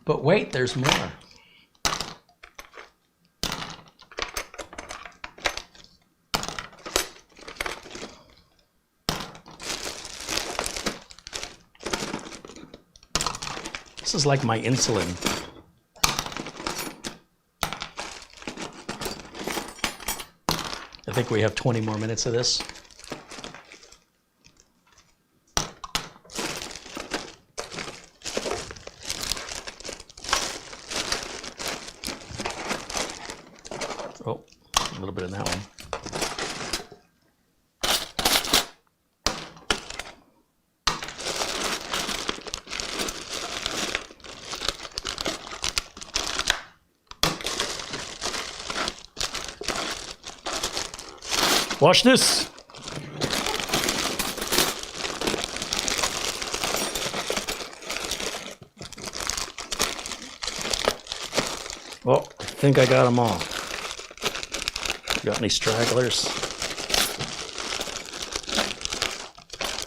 But wait, there's more. This is like my insulin. I think we have 20 more minutes of this. Oh, a little bit in that one. Watch this. Well, I think I got them all. Got any stragglers?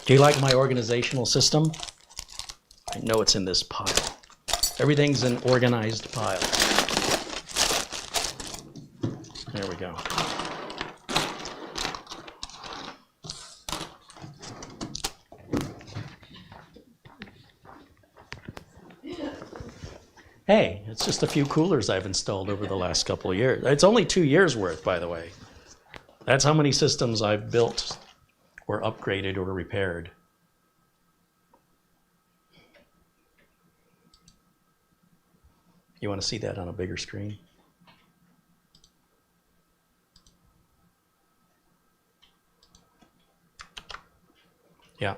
Do you like my organizational system? I know it's in this pile. Everything's an organized pile. There we go. Hey, it's just a few coolers I've installed over the last couple of years. It's only 2 years worth, by the way. That's how many systems I've built or upgraded or repaired. You want to see that on a bigger screen? Yeah.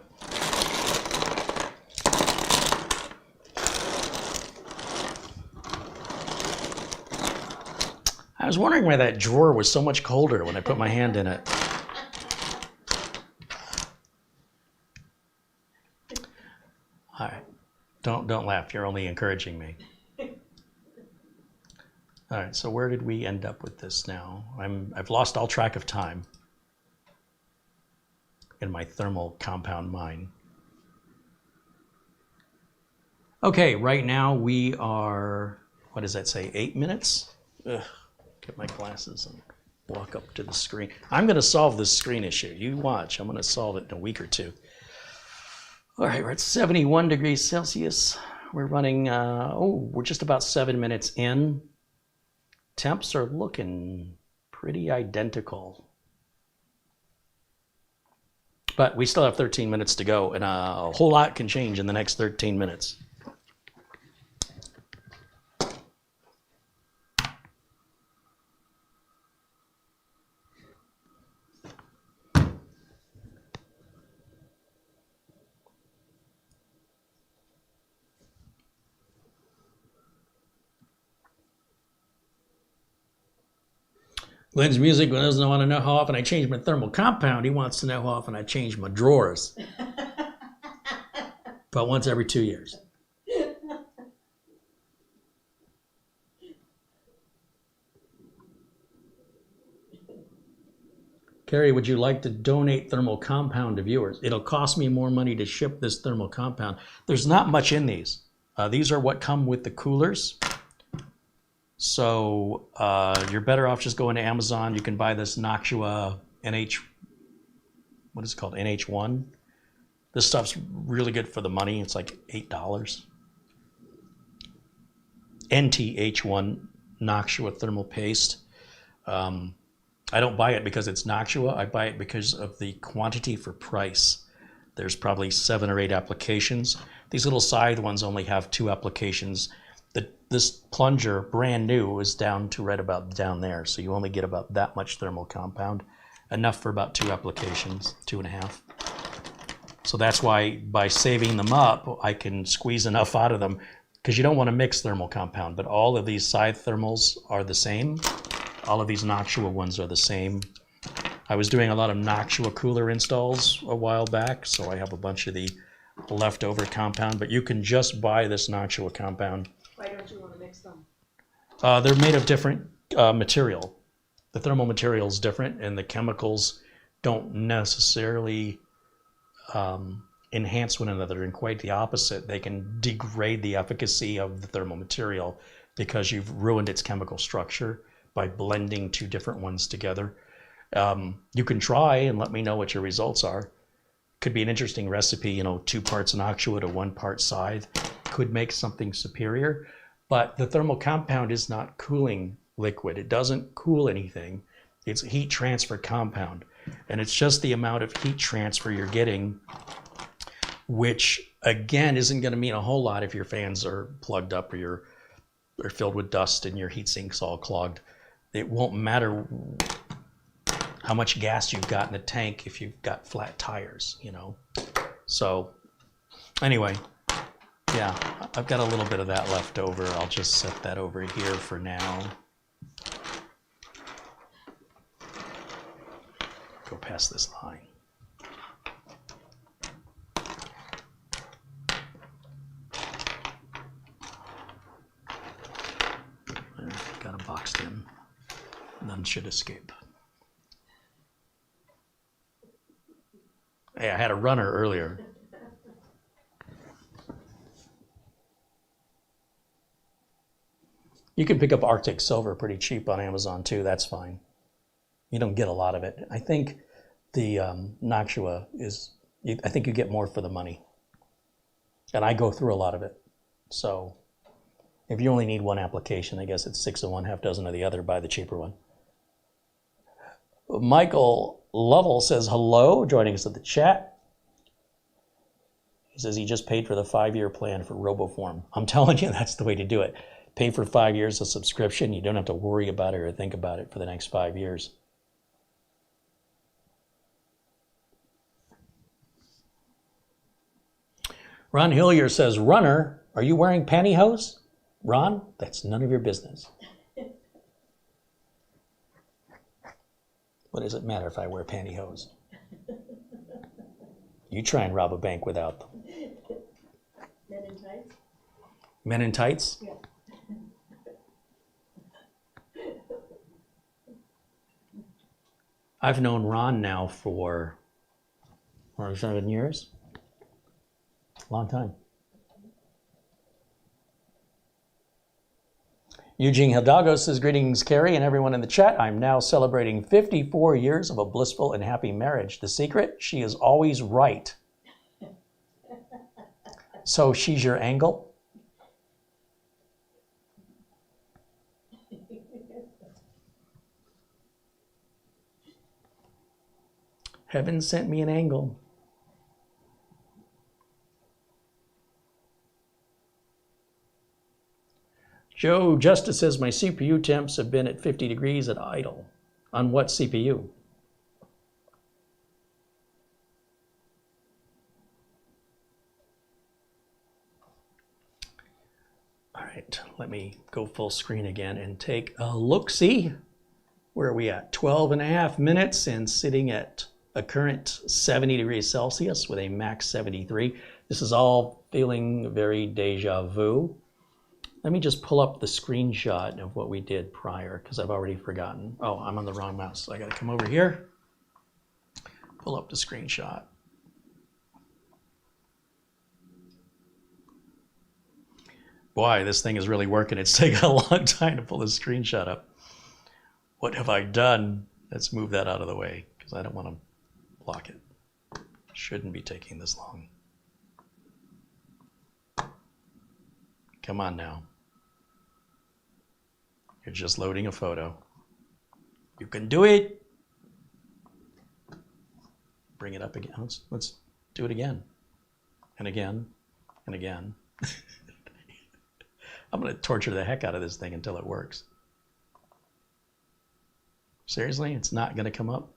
I was wondering why that drawer was so much colder when I put my hand in it. All right, don't laugh. You're only encouraging me. All right, so where did we end up with this now? I've lost all track of time in my thermal compound mine. Okay, right now we are, what does that say, 8 minutes? Ugh. Get my glasses and walk up to the screen. I'm going to solve this screen issue. You watch. I'm going to solve it in a week or two. All right, we're at 71 degrees Celsius. We're running, we're just about 7 minutes in. Temps are looking pretty identical. But we still have 13 minutes to go, and a whole lot can change in the next 13 minutes. Glenn's music doesn't want to know how often I change my thermal compound. He wants to know how often I change my drawers. But once every 2 years. Carrie, would you like to donate thermal compound to viewers? It'll cost me more money to ship this thermal compound. There's not much in these. These are what come with the coolers. So you're better off just going to Amazon. You can buy this Noctua what is it called? NH1. This stuff's really good for the money. It's like $8. NTH1 Noctua thermal paste. I don't buy it because it's Noctua. I buy it because of the quantity for price. There's probably 7 or 8 applications. These little side ones only have 2 applications. This plunger, brand new, is down to right about down there. So you only get about that much thermal compound, enough for about 2 applications, 2.5. So that's why by saving them up, I can squeeze enough out of them, because you don't want to mix thermal compound, but all of these side thermals are the same. All of these Noctua ones are the same. I was doing a lot of Noctua cooler installs a while back, so I have a bunch of the leftover compound, but you can just buy this Noctua compound. Why don't you want to mix them? They're made of different material. The thermal material is different, and the chemicals don't necessarily enhance one another, and quite the opposite. They can degrade the efficacy of the thermal material because you've ruined its chemical structure by blending 2 different ones together. You can try and let me know what your results are. Could be an interesting recipe, 2 parts Noctua to 1 part scythe. Could make something superior, but the thermal compound is not cooling liquid. It doesn't cool anything. It's a heat transfer compound, and it's just the amount of heat transfer you're getting, which again isn't going to mean a whole lot if your fans are plugged up or you're filled with dust and your heat sink's all clogged. It won't matter how much gas you've got in the tank if you've got flat tires, So anyway, yeah, I've got a little bit of that left over. I'll just set that over here for now. Go past this line. There, got it boxed in. None should escape. Hey, I had a runner earlier. You can pick up Arctic silver pretty cheap on Amazon too. That's fine. You don't get a lot of it. I think the Noctua I think you get more for the money. And I go through a lot of it. So if you only need 1 application, I guess it's 6 of one, half dozen of the other. Buy the cheaper one. Michael Lovell says hello, joining us at the chat. He says he just paid for the 5-year plan for RoboForm. I'm telling you, that's the way to do it. Pay for 5 years of subscription. You don't have to worry about it or think about it for the next 5 years. Ron Hillier says, Runner, are you wearing pantyhose? Ron, that's none of your business. What does it matter if I wear pantyhose? You try and rob a bank without them. Men in tights? Men in tights? Yeah. I've known Ron now for 7 years. Long time. Eugene Hidalgo says, greetings, Carrie, and everyone in the chat. I'm now celebrating 54 years of a blissful and happy marriage. The secret? She is always right. So she's your angle? Heaven sent me an angle. Joe Justice says, my CPU temps have been at 50 degrees at idle. On what CPU? All right, let me go full screen again and take a look-see. Where are we at? 12.5 minutes and sitting at a current 70 degrees Celsius with a max 73. This is all feeling very deja vu. Let me just pull up the screenshot of what we did prior because I've already forgotten. Oh, I'm on the wrong mouse. So I got to come over here, pull up the screenshot. Boy, this thing is really working. It's taken a long time to pull the screenshot up. What have I done? Let's move that out of the way because I don't want to block it. Shouldn't be taking this long. Come on now. You're just loading a photo. You can do it. Bring it up again. Let's do it again. And again. And again. I'm going to torture the heck out of this thing until it works. Seriously? It's not going to come up?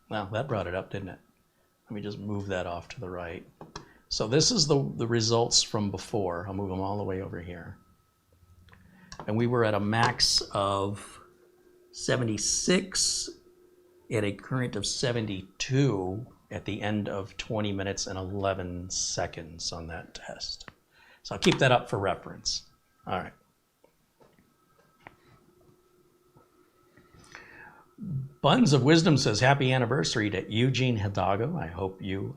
Well, that brought it up, didn't it? Let me just move that off to the right. So this is the results from before. I'll move them all the way over here. And we were at a max of 76 at a current of 72 at the end of 20 minutes and 11 seconds on that test. So I'll keep that up for reference. All right. Buns of Wisdom says, happy anniversary to Eugene Hidalgo. I hope you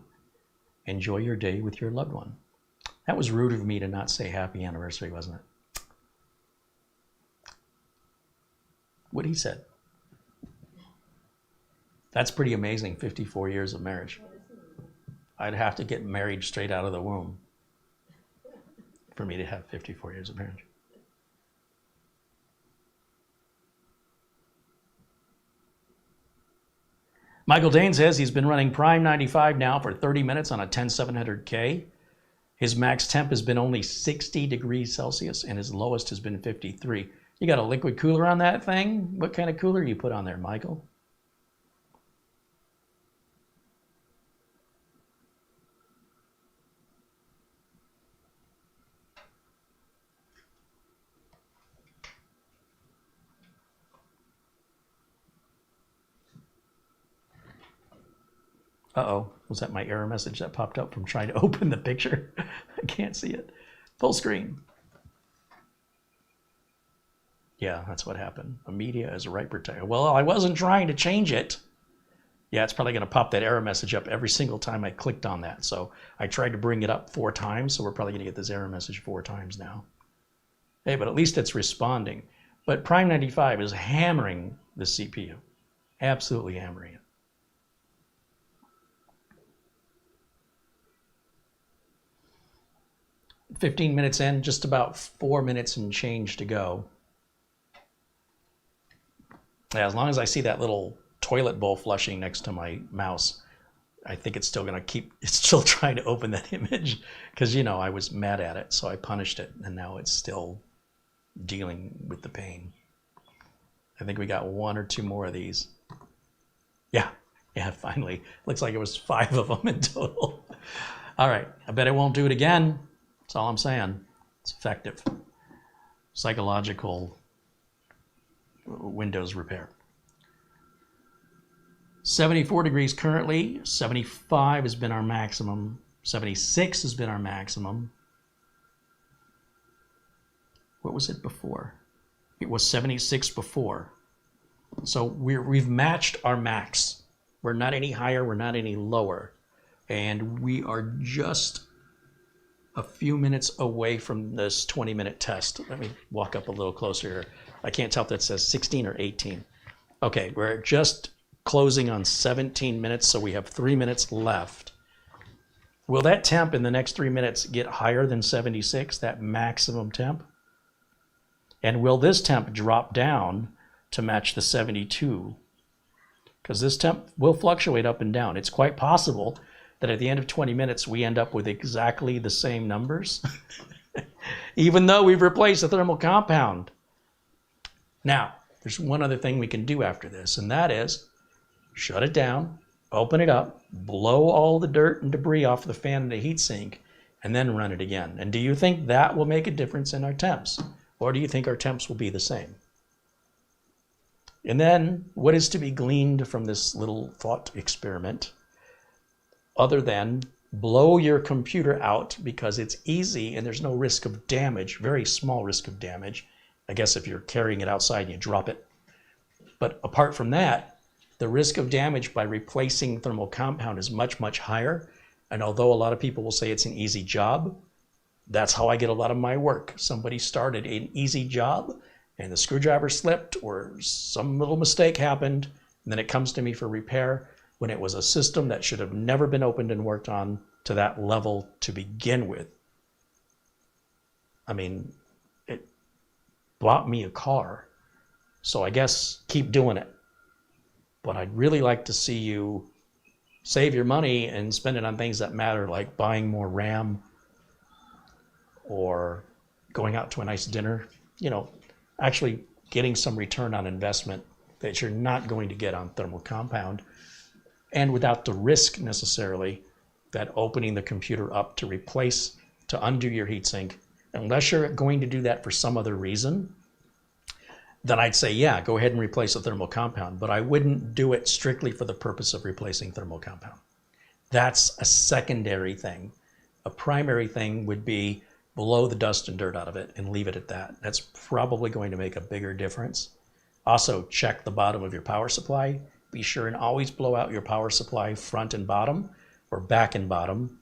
enjoy your day with your loved one. That was rude of me to not say happy anniversary, wasn't it? What he said. That's pretty amazing, 54 years of marriage. I'd have to get married straight out of the womb for me to have 54 years of marriage. Michael Dane says he's been running Prime 95 now for 30 minutes on a 10700K. His max temp has been only 60 degrees Celsius and his lowest has been 53. You got a liquid cooler on that thing? What kind of cooler you put on there, Michael? Uh-oh, was that my error message that popped up from trying to open the picture? I can't see it. Full screen. Yeah, that's what happened. A media is right protected. Well, I wasn't trying to change it. Yeah, it's probably going to pop that error message up every single time I clicked on that. So I tried to bring it up 4 times, so we're probably going to get this error message 4 times now. Hey, but at least it's responding. But Prime 95 is hammering the CPU. Absolutely hammering it. 15 minutes in, just about 4 minutes and change to go. Yeah, as long as I see that little toilet bowl flushing next to my mouse, I think it's still going to it's still trying to open that image because, you know, I was mad at it, so I punished it, and now it's still dealing with the pain. I think we got 1 or 2 more of these. Yeah, finally. Looks like it was 5 of them in total. All right, I bet it won't do it again. That's all I'm saying. It's effective. Psychological Windows repair. 74 degrees currently. 75 has been our maximum. 76 has been our maximum. What was it before? It was 76 before. So we've matched our max. We're not any higher, we're not any lower. And we are just a few minutes away from this 20-minute test. Let me walk up a little closer here. I can't tell if that says 16 or 18. Okay, we're just closing on 17 minutes, so we have 3 minutes left. Will that temp in the next 3 minutes get higher than 76, that maximum temp? And will this temp drop down to match the 72? Because this temp will fluctuate up and down. It's quite possible that at the end of 20 minutes, we end up with exactly the same numbers, even though we've replaced the thermal compound. Now, there's one other thing we can do after this, and that is shut it down, open it up, blow all the dirt and debris off the fan and the heatsink, and then run it again. And do you think that will make a difference in our temps? Or do you think our temps will be the same? And then what is to be gleaned from this little thought experiment, other than blow your computer out because it's easy and there's no risk of damage, very small risk of damage. I guess if you're carrying it outside and you drop it. But apart from that, the risk of damage by replacing thermal compound is much, much higher. And although a lot of people will say it's an easy job, that's how I get a lot of my work. Somebody started an easy job and the screwdriver slipped or some little mistake happened, and then it comes to me for repair when it was a system that should have never been opened and worked on to that level to begin with. I mean, it bought me a car, so I guess keep doing it. But I'd really like to see you save your money and spend it on things that matter, like buying more RAM or going out to a nice dinner, you know, actually getting some return on investment that you're not going to get on thermal compound, and without the risk necessarily that opening the computer up to replace, to undo your heatsink, unless you're going to do that for some other reason, then I'd say, yeah, go ahead and replace the thermal compound, but I wouldn't do it strictly for the purpose of replacing thermal compound. That's a secondary thing. A primary thing would be blow the dust and dirt out of it and leave it at that. That's probably going to make a bigger difference. Also, check the bottom of your power supply. Be sure and always blow out your power supply front and bottom, or back and bottom,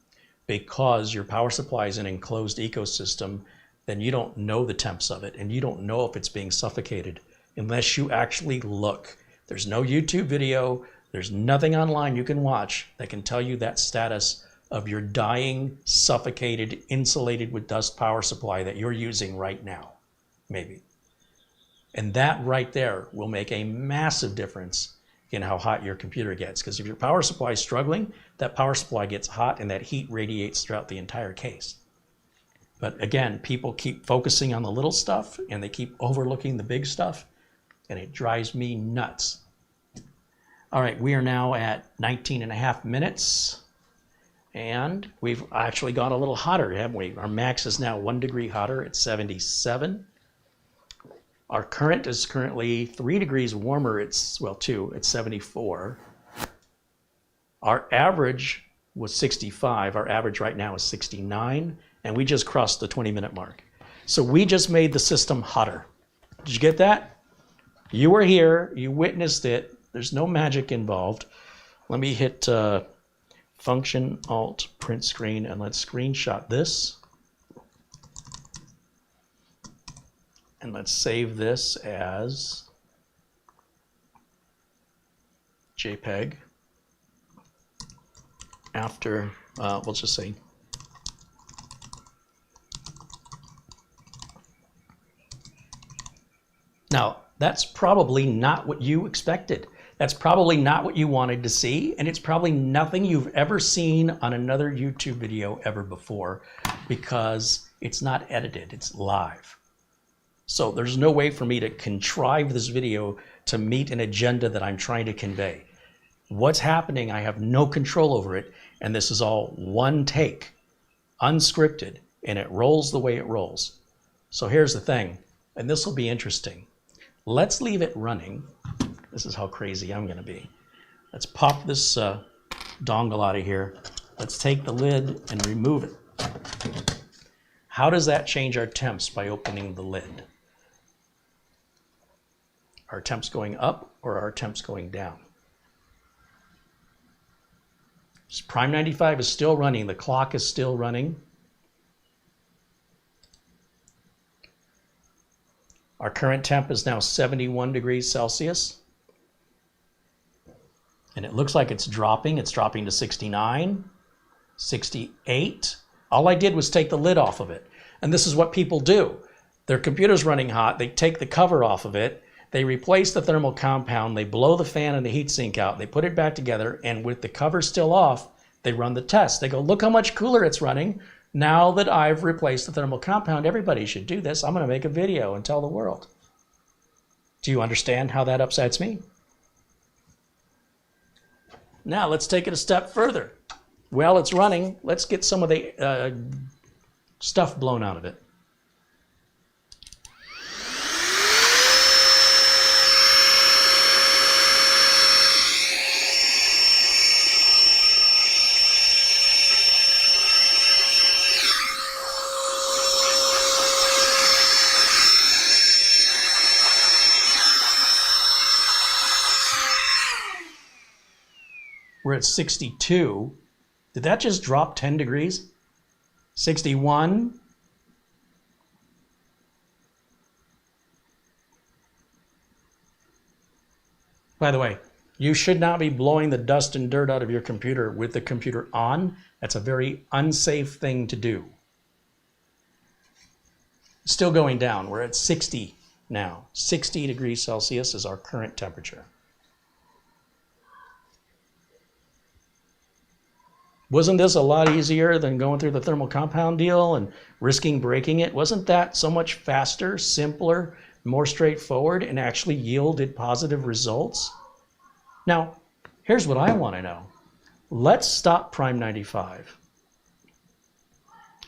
because your power supply is an enclosed ecosystem. Then you don't know the temps of it, and you don't know if it's being suffocated unless you actually look. There's no YouTube video, there's nothing online you can watch that can tell you that status of your dying, suffocated, insulated with dust power supply that you're using right now, maybe. And that right there will make a massive difference in how hot your computer gets. Because if your power supply is struggling, that power supply gets hot and that heat radiates throughout the entire case. But again, people keep focusing on the little stuff and they keep overlooking the big stuff, and it drives me nuts. All right, we are now at 19 and a half minutes. And we've actually gone a little hotter, haven't we? Our max is now 1 degree hotter at 77. Our current is currently 3 degrees warmer. It's, well, 2, it's 74. Our average was 65. Our average right now is 69. And we just crossed the 20-minute mark. So we just made the system hotter. Did you get that? You were here. You witnessed it. There's no magic involved. Let me hit Function, Alt, Print Screen, and let's screenshot this. And let's save this as JPEG. After, we'll just say now, that's probably not what you expected. That's probably not what you wanted to see, and it's probably nothing you've ever seen on another YouTube video ever before, because it's not edited, it's live. So there's no way for me to contrive this video to meet an agenda that I'm trying to convey. What's happening, I have no control over it, and this is all one take, unscripted, and it rolls the way it rolls. So here's the thing, and this will be interesting. Let's leave it running. This is how crazy I'm gonna be. Let's pop this dongle out of here. Let's take the lid and remove it. How does that change our temps by opening the lid? Are temps going up or are temps going down? Prime 95 is still running. The clock is still running. Our current temp is now 71 degrees Celsius. And it looks like it's dropping. It's dropping to 69, 68. All I did was take the lid off of it. And this is what people do. Their computer's running hot. They take the cover off of it. They replace the thermal compound. They blow the fan and the heatsink out. They put it back together. And with the cover still off, they run the test. They go, look how much cooler it's running. Now that I've replaced the thermal compound, everybody should do this. I'm going to make a video and tell the world. Do you understand how that upsets me? Now let's take it a step further. Well, it's running. Let's get some of the stuff blown out of it. We're at 62. Did that just drop 10 degrees? 61. By the way, you should not be blowing the dust and dirt out of your computer with the computer on. That's a very unsafe thing to do. Still going down. We're at 60 now. 60 degrees Celsius is our current temperature. Wasn't this a lot easier than going through the thermal compound deal and risking breaking it? Wasn't that so much faster, simpler, more straightforward, and actually yielded positive results? Now, here's what I want to know. Let's stop Prime 95.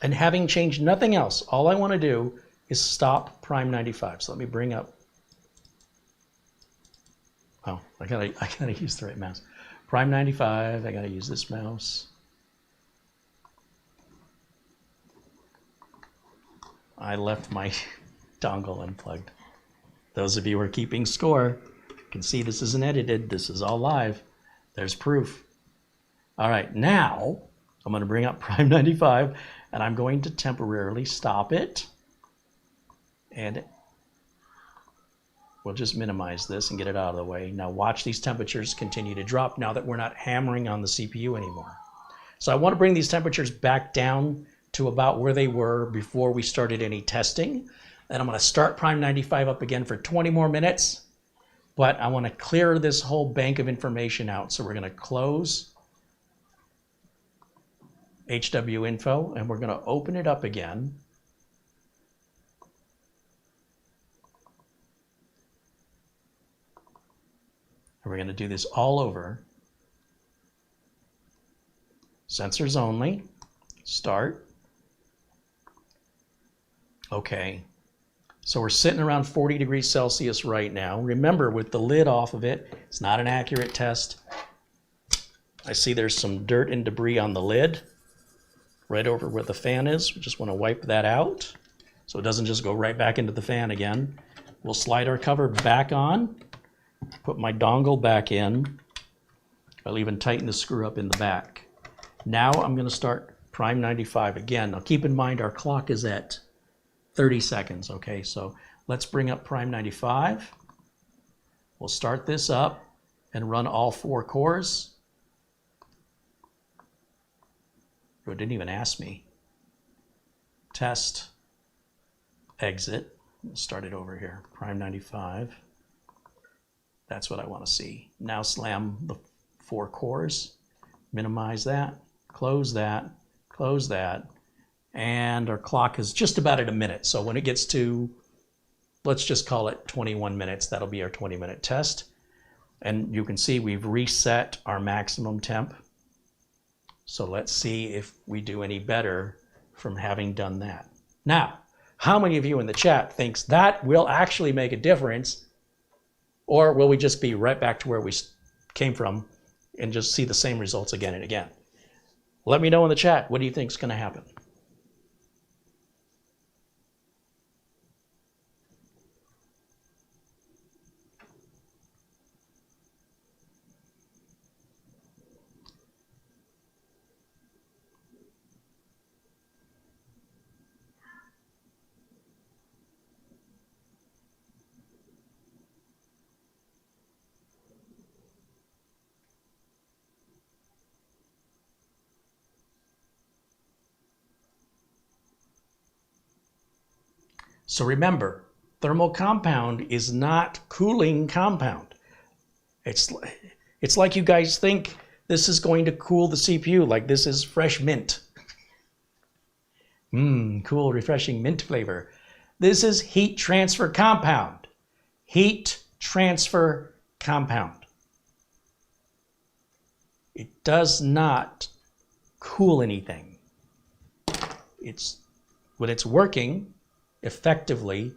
And having changed nothing else, all I want to do is stop Prime 95. So let me bring up, oh, I gotta use the right mouse. Prime 95, I gotta use this mouse. I left my dongle unplugged. Those of you who are keeping score can see this isn't edited. This is all live. There's proof. All right, now I'm going to bring up Prime 95 and I'm going to temporarily stop it. And we'll just minimize this and get it out of the way. Now watch these temperatures continue to drop now that we're not hammering on the CPU anymore. So I want to bring these temperatures back down to about where they were before we started any testing. And I'm going to start Prime 95 up again for 20 more minutes, but I want to clear this whole bank of information out. So we're going to close HW info and we're going to open it up again. And we're going to do this all over. Sensors only, start. Okay, so we're sitting around 40 degrees Celsius right now. Remember, with the lid off of it, it's not an accurate test. I see there's some dirt and debris on the lid, right over where the fan is. We just want to wipe that out so it doesn't just go right back into the fan again. We'll slide our cover back on, put my dongle back in. I'll even tighten the screw up in the back. Now I'm going to start Prime 95 again. Now keep in mind our clock is at 30 seconds, okay? So let's bring up Prime 95. We'll start this up and run all 4 cores. Oh, it didn't even ask me. Test, exit. We'll start it over here, Prime 95. That's what I want to see. Now slam the 4 cores, minimize that, close that, and our clock is just about at a minute. So when it gets to, let's just call it 21 minutes, that'll be our 20-minute test. And you can see we've reset our maximum temp. So let's see if we do any better from having done that. Now, how many of you in the chat thinks that will actually make a difference? Or will we just be right back to where we came from and just see the same results again and again? Let me know in the chat, what do you think is going to happen? So remember, thermal compound is not cooling compound. It's like you guys think this is going to cool the CPU, like this is fresh mint. Cool, refreshing mint flavor. This is heat transfer compound. Heat transfer compound. It does not cool anything. When it's working effectively,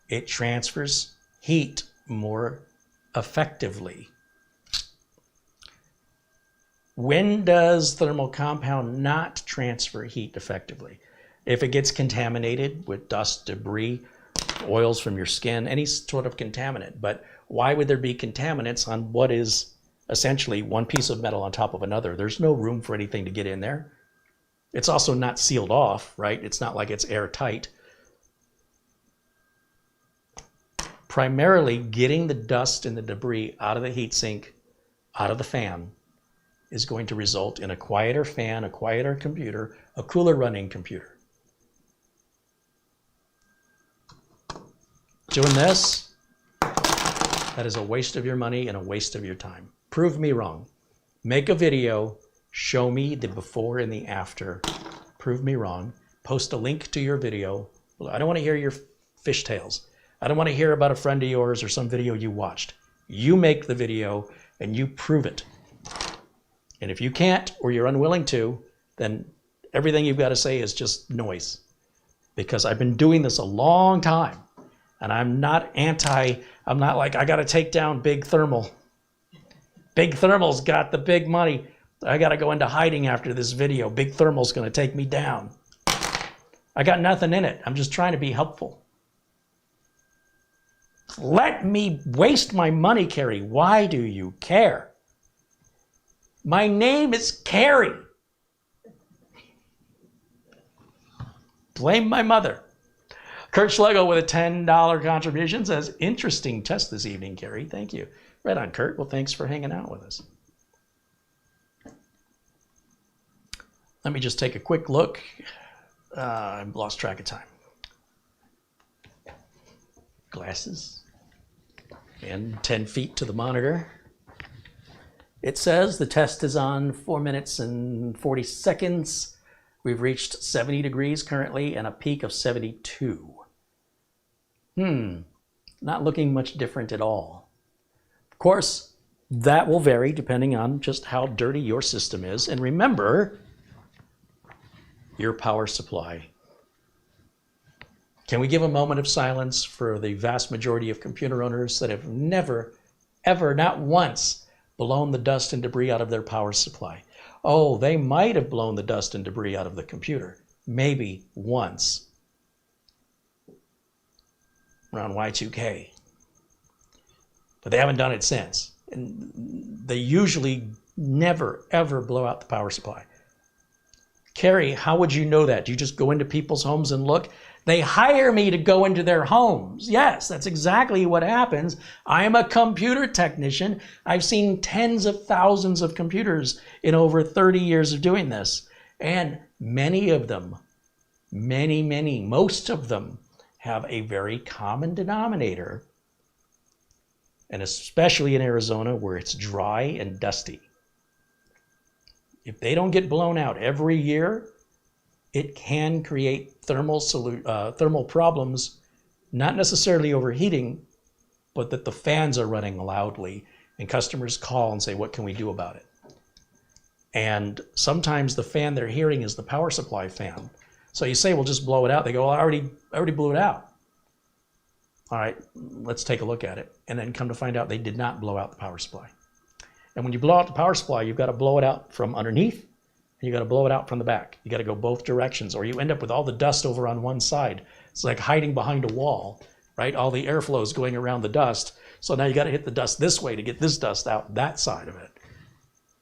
it transfers heat more effectively. When does thermal compound not transfer heat effectively? If it gets contaminated with dust, debris, oils from your skin, any sort of contaminant. But why would there be contaminants on what is essentially one piece of metal on top of another? There's no room for anything to get in there. It's also not sealed off, right? It's not like it's airtight. Primarily, getting the dust and the debris out of the heatsink, out of the fan, is going to result in a quieter fan, a quieter computer, a cooler running computer. Doing this, that is a waste of your money and a waste of your time. Prove me wrong. Make a video, show me the before and the after. Prove me wrong. Post a link to your video. I don't want to hear your fishtails. I don't want to hear about a friend of yours or some video you watched. You make the video and you prove it. And if you can't or you're unwilling to, then everything you've got to say is just noise. Because I've been doing this a long time. And I'm not like, I got to take down Big Thermal. Big Thermal's got the big money. I got to go into hiding after this video. Big Thermal's going to take me down. I got nothing in it. I'm just trying to be helpful. Let me waste my money, Carrie. Why do you care? My name is Carrie. Blame my mother. Kurt Schlegel with a $10 contribution says, interesting test this evening, Carrie. Thank you. Right on, Kurt. Well, thanks for hanging out with us. Let me just take a quick look. I've lost track of time. Glasses. And 10 feet to the monitor. It says the test is on 4 minutes and 40 seconds. We've reached 70 degrees currently and a peak of 72. Not looking much different at all. Of course, that will vary depending on just how dirty your system is. And remember, your power supply. Can we give a moment of silence for the vast majority of computer owners that have never, ever, not once, blown the dust and debris out of their power supply? Oh, they might have blown the dust and debris out of the computer. Maybe once. Around Y2K. But they haven't done it since. And they usually never, ever blow out the power supply. Carrie, how would you know that? Do you just go into people's homes and look? They hire me to go into their homes. Yes, that's exactly what happens. I am a computer technician. I've seen tens of thousands of computers in over 30 years of doing this. And many of them, most of them have a very common denominator. And especially in Arizona where it's dry and dusty. If they don't get blown out every year, it can create thermal problems, not necessarily overheating, but that the fans are running loudly and customers call and say, what can we do about it? And sometimes the fan they're hearing is the power supply fan. So you say, well, just blow it out. They go, well, I already blew it out. All right, let's take a look at it. And then come to find out they did not blow out the power supply. And when you blow out the power supply, you've got to blow it out from underneath and you got to blow it out from the back. You got to go both directions or you end up with all the dust over on one side. It's like hiding behind a wall, right? All the airflow is going around the dust. So now you got to hit the dust this way to get this dust out that side of it.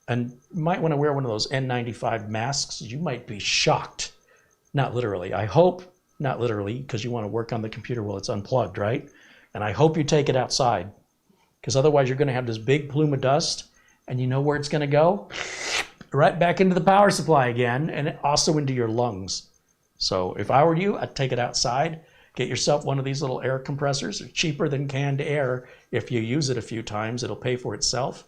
And you might want to wear one of those N95 masks. You might be shocked. Not literally. I hope not literally because you want to work on the computer while it's unplugged, right? And I hope you take it outside because otherwise you're going to have this big plume of dust. And you know where it's going to go? Right back into the power supply again, and also into your lungs. So if I were you, I'd take it outside. Get yourself one of these little air compressors. They're cheaper than canned air. If you use it a few times, it'll pay for itself.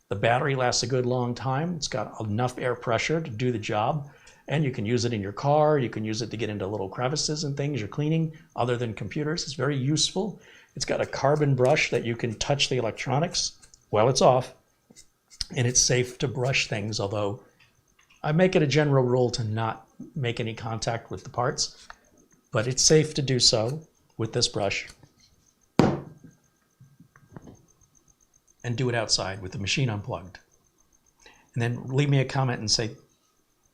The battery lasts a good long time. It's got enough air pressure to do the job. And you can use it in your car. You can use it to get into little crevices and things you're cleaning other than computers. It's very useful. It's got a carbon brush that you can touch the electronics while it's off. And it's safe to brush things, although I make it a general rule to not make any contact with the parts, but it's safe to do so with this brush. And do it outside with the machine unplugged. And then leave me a comment and say,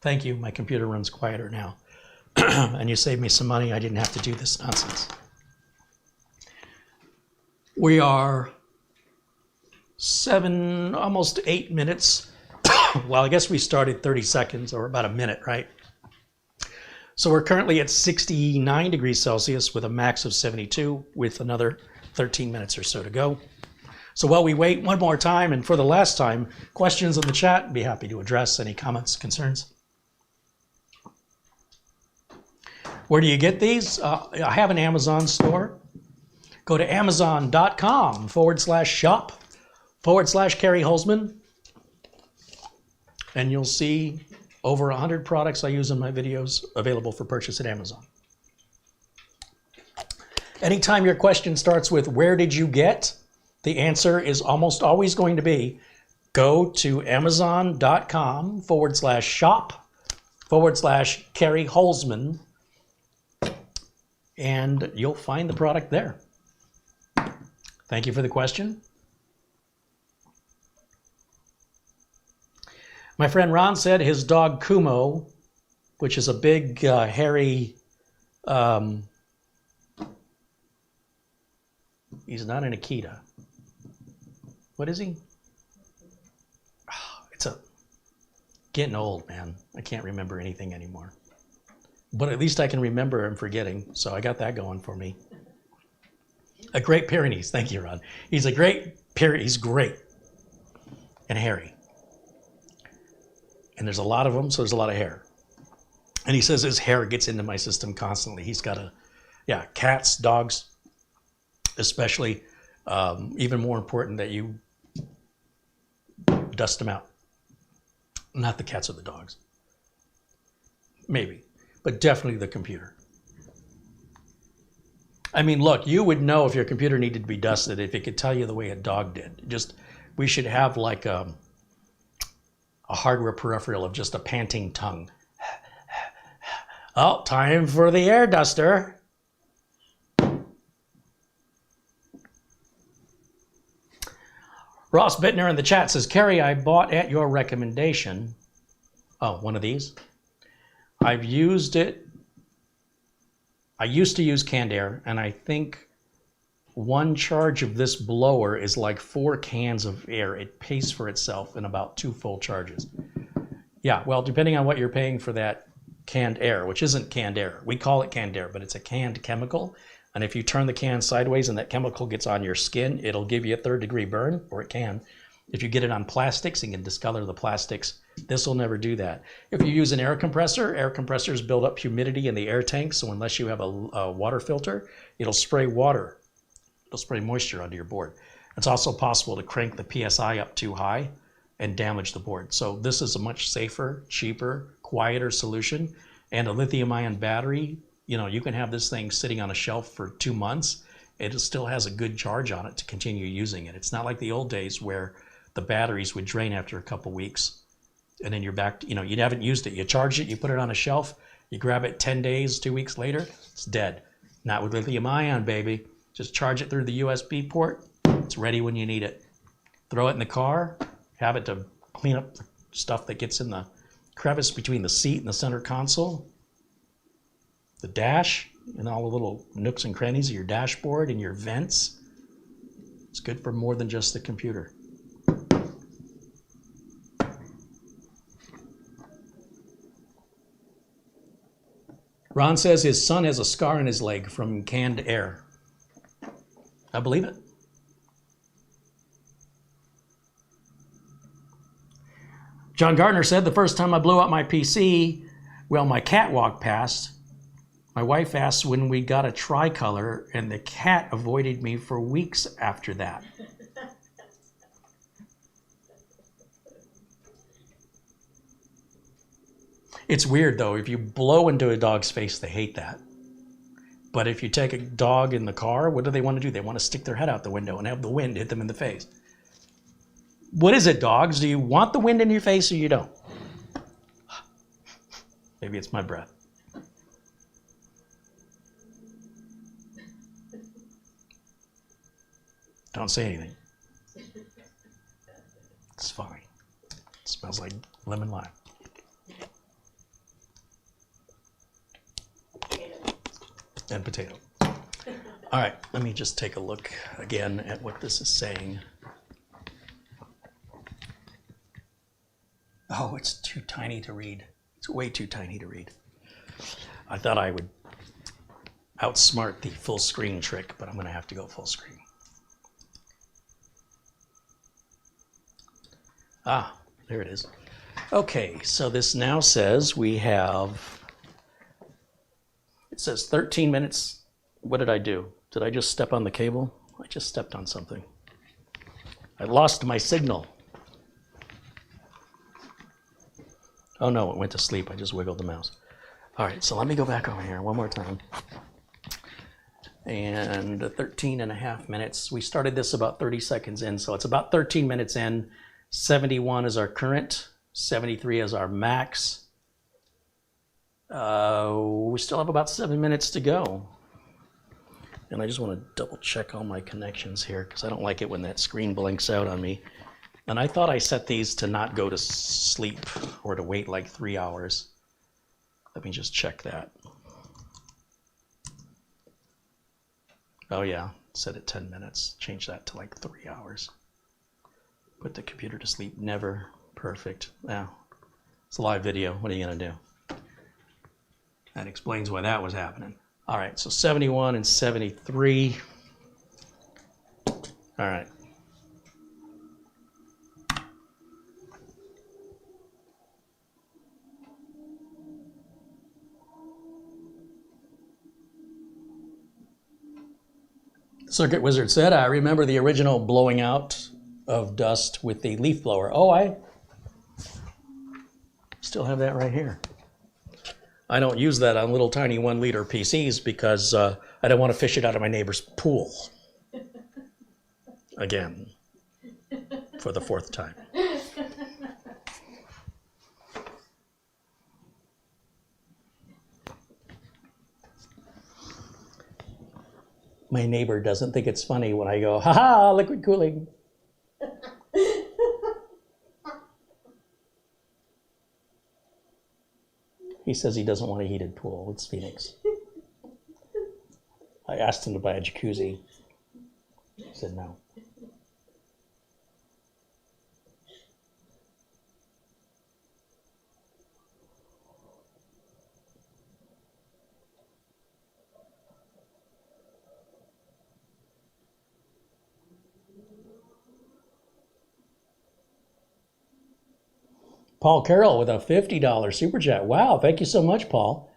thank you, my computer runs quieter now. And you saved me some money, I didn't have to do this nonsense. We are almost 8 minutes. Well, I guess we started 30 seconds, or about a minute, right? So we're currently at 69 degrees Celsius with a max of 72 with another 13 minutes or so to go. So while we wait one more time, and for the last time, questions in the chat, be happy to address any comments, concerns. Where do you get these? I have an Amazon store. Go to amazon.com/shop/Kerry Holzman, and you'll see over 100 products I use in my videos available for purchase at Amazon. Anytime your question starts with, where did you get? The answer is almost always going to be, go to amazon.com/shop/Kerry Holzman, and you'll find the product there. Thank you for the question. My friend Ron said his dog Kumo, which is a big, hairy, he's not an Akita. What is he? Oh, it's getting old, man. I can't remember anything anymore. But at least I can remember I'm forgetting, so I got that going for me. A Great Pyrenees. Thank you, Ron. He's a Great Pyrenees. He's great and hairy. And there's a lot of them, so there's a lot of hair. And he says his hair gets into my system constantly. He's got cats, dogs, especially. Even more important that you dust them out. Not the cats or the dogs. Maybe, but definitely the computer. I mean, look, you would know if your computer needed to be dusted if it could tell you the way a dog did. We should have like a hardware peripheral of just a panting tongue. Oh, time for the air duster. Ross Bittner in the chat says, Kerry, I bought at your recommendation. Oh, one of these. I've used it. I used to use canned air, and I think one charge of this blower is like 4 cans of air. It pays for itself in about 2 full charges. Yeah, well, depending on what you're paying for that canned air, which isn't canned air. We call it canned air, but it's a canned chemical. And if you turn the can sideways and that chemical gets on your skin, it'll give you a 3rd-degree burn, or it can. If you get it on plastics, it can discolor the plastics. This will never do that. If you use an air compressors build up humidity in the air tank, so unless you have a water filter, it'll spray water. It'll spray moisture onto your board. It's also possible to crank the PSI up too high and damage the board. So this is a much safer, cheaper, quieter solution. And a lithium-ion battery, you can have this thing sitting on a shelf for 2 months. It still has a good charge on it to continue using it. It's not like the old days where the batteries would drain after a couple weeks. And then you're back, you haven't used it. You charge it, you put it on a shelf, you grab it 10 days, 2 weeks later, it's dead. Not with lithium-ion, baby. Just charge it through the USB port. It's ready when you need it. Throw it in the car, have it to clean up the stuff that gets in the crevice between the seat and the center console, the dash, and all the little nooks and crannies of your dashboard and your vents. It's good for more than just the computer. Ron says his son has a scar in his leg from canned air. I believe it. John Gardner said, the first time I blew up my PC, my cat walked past. My wife asked when we got a tricolor, and the cat avoided me for weeks after that. It's weird, though. If you blow into a dog's face, they hate that. But if you take a dog in the car, what do they want to do? They want to stick their head out the window and have the wind hit them in the face. What is it, dogs? Do you want the wind in your face or you don't? Maybe it's my breath. Don't say anything. It's fine. It smells like lemon lime. And potato. All right, let me just take a look again at what this is saying. Oh, it's too tiny to read. It's way too tiny to read. I thought I would outsmart the full screen trick, but I'm going to have to go full screen. Ah, there it is. Okay, so this now says we have, it says 13 minutes. What did I do? Did I just step on the cable? I just stepped on something. I lost my signal. Oh no, it went to sleep. I just wiggled the mouse. All right, so let me go back over here one more time. And 13 and a half minutes. We started this about 30 seconds in, so it's about 13 minutes in. 71 is our current, 73 is our max. We still have about 7 minutes to go. And I just want to double check all my connections here because I don't like it when that screen blinks out on me. And I thought I set these to not go to sleep or to wait like 3 hours. Let me just check that. Oh yeah, set it 10 minutes. Change that to like 3 hours. Put the computer to sleep, never perfect. Now, it's a live video. What are you gonna do? That explains why that was happening. All right, so 71 and 73. All right. Circuit Wizard said, I remember the original blowing out of dust with the leaf blower. Oh, I still have that right here. I don't use that on little tiny 1 liter PCs because I don't want to fish it out of my neighbor's pool. Again, for the 4th time. My neighbor doesn't think it's funny when I go, ha-ha, liquid cooling. He says he doesn't want a heated pool. It's Phoenix. I asked him to buy a jacuzzi. He said no. Paul Carroll with a $50 super chat. Wow, thank you so much, Paul.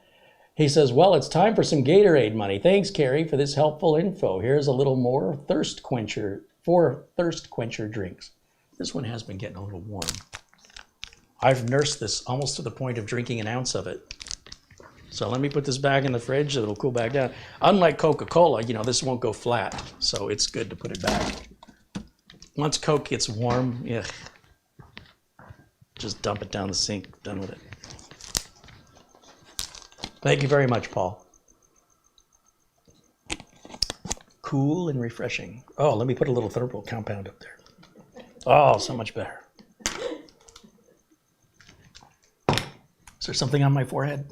He says, well, it's time for some Gatorade money. Thanks, Carrie, for this helpful info. Here's a little more thirst quencher drinks. This one has been getting a little warm. I've nursed this almost to the point of drinking an ounce of it. So let me put this back in the fridge so it'll cool back down. Unlike Coca-Cola, you know, this won't go flat, so it's good to put it back. Once Coke gets warm, yeah. Just dump it down the sink, done with it. Thank you very much, Paul. Cool and refreshing. Oh, let me put a little thermal compound up there. Oh, so much better. Is there something on my forehead?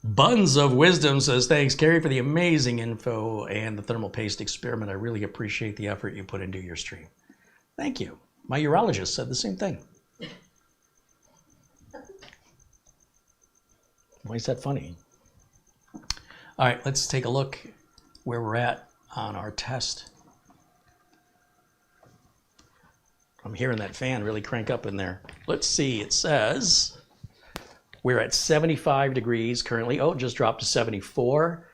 Buns of Wisdom says, thanks, Carrie, for the amazing info and the thermal paste experiment. I really appreciate the effort you put into your stream. Thank you. My urologist said the same thing. Why is that funny? All right, let's take a look where we're at on our test. I'm hearing that fan really crank up in there. Let's see, it says we're at 75 degrees currently. Oh, it just dropped to 74.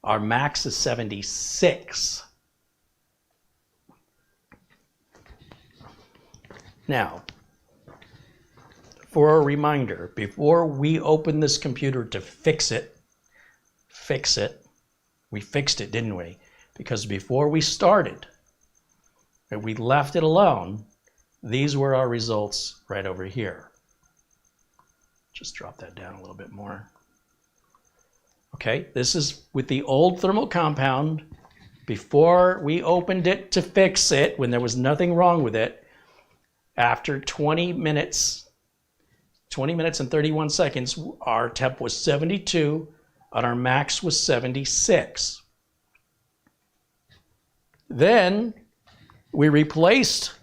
Our max is 76. Now, for a reminder, before we open this computer to fix it, we fixed it, didn't we? Because before we started, If we left it alone, these were our results right over here. Just drop that down a little bit more. Okay, this is with the old thermal compound before we opened it to fix it, when there was nothing wrong with it. After 20 minutes and 31 seconds, our temp was 72 and our max was 76. Then we replaced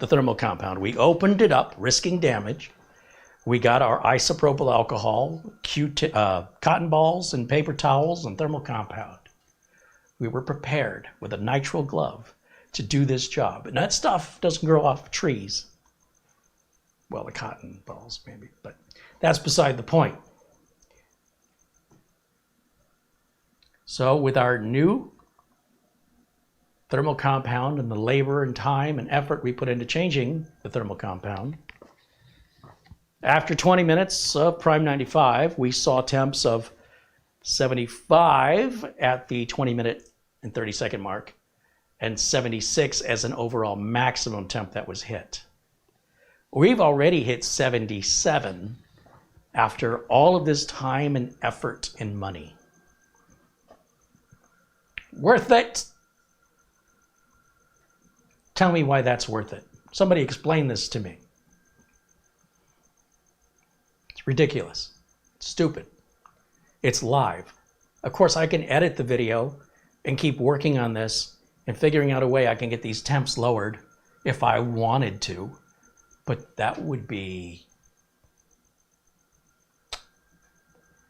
the thermal compound. We opened it up, risking damage. We got our isopropyl alcohol, cotton balls and paper towels and thermal compound. We were prepared with a nitrile glove to do this job. And that stuff doesn't grow off trees. Well, the cotton balls maybe, but that's beside the point. So with our new thermal compound and the labor and time and effort we put into changing the thermal compound, after 20 minutes of Prime 95, we saw temps of 75 at the 20-minute and 30-second mark, and 76 as an overall maximum temp that was hit. We've already hit 77 after all of this time and effort and money. Worth it? Tell me why that's worth it. Somebody explain this to me. It's ridiculous. It's stupid. It's live. Of course, I can edit the video and keep working on this and figuring out a way I can get these temps lowered if I wanted to, but that would be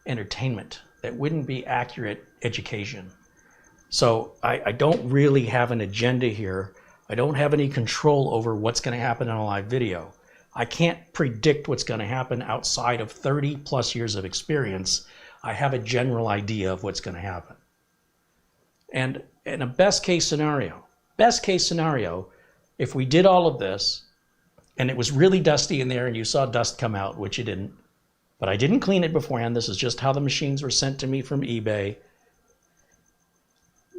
entertainment. That wouldn't be accurate education. So I don't really have an agenda here. I don't have any control over what's going to happen in a live video. I can't predict what's going to happen outside of 30 plus years of experience. I have a general idea of what's going to happen. And in a best case scenario, if we did all of this and it was really dusty in there and you saw dust come out, which you didn't, but I didn't clean it beforehand. This is just how the machines were sent to me from eBay.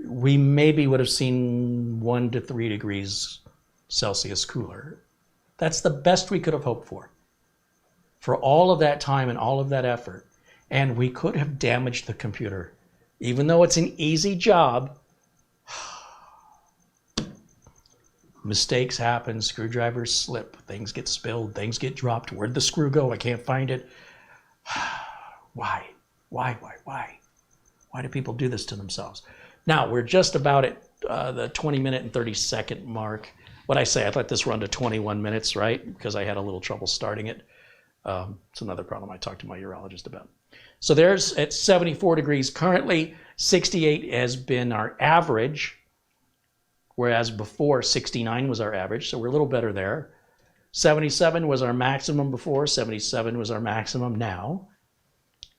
We maybe would have seen 1 to 3 degrees Celsius cooler. That's the best we could have hoped for all of that time and all of that effort. And we could have damaged the computer. Even though it's an easy job, mistakes happen, screwdrivers slip, things get spilled, things get dropped. Where'd the screw go? I can't find it. Why? Why do people do this to themselves? Now, we're just about at the 20-minute and 30-second mark. What I say, I'd let this run to 21 minutes, right? Because I had a little trouble starting it. It's another problem I talked to my urologist about. So there's at 74 degrees currently. 68 has been our average, whereas before 69 was our average, so we're a little better there. 77 was our maximum before, 77 was our maximum now.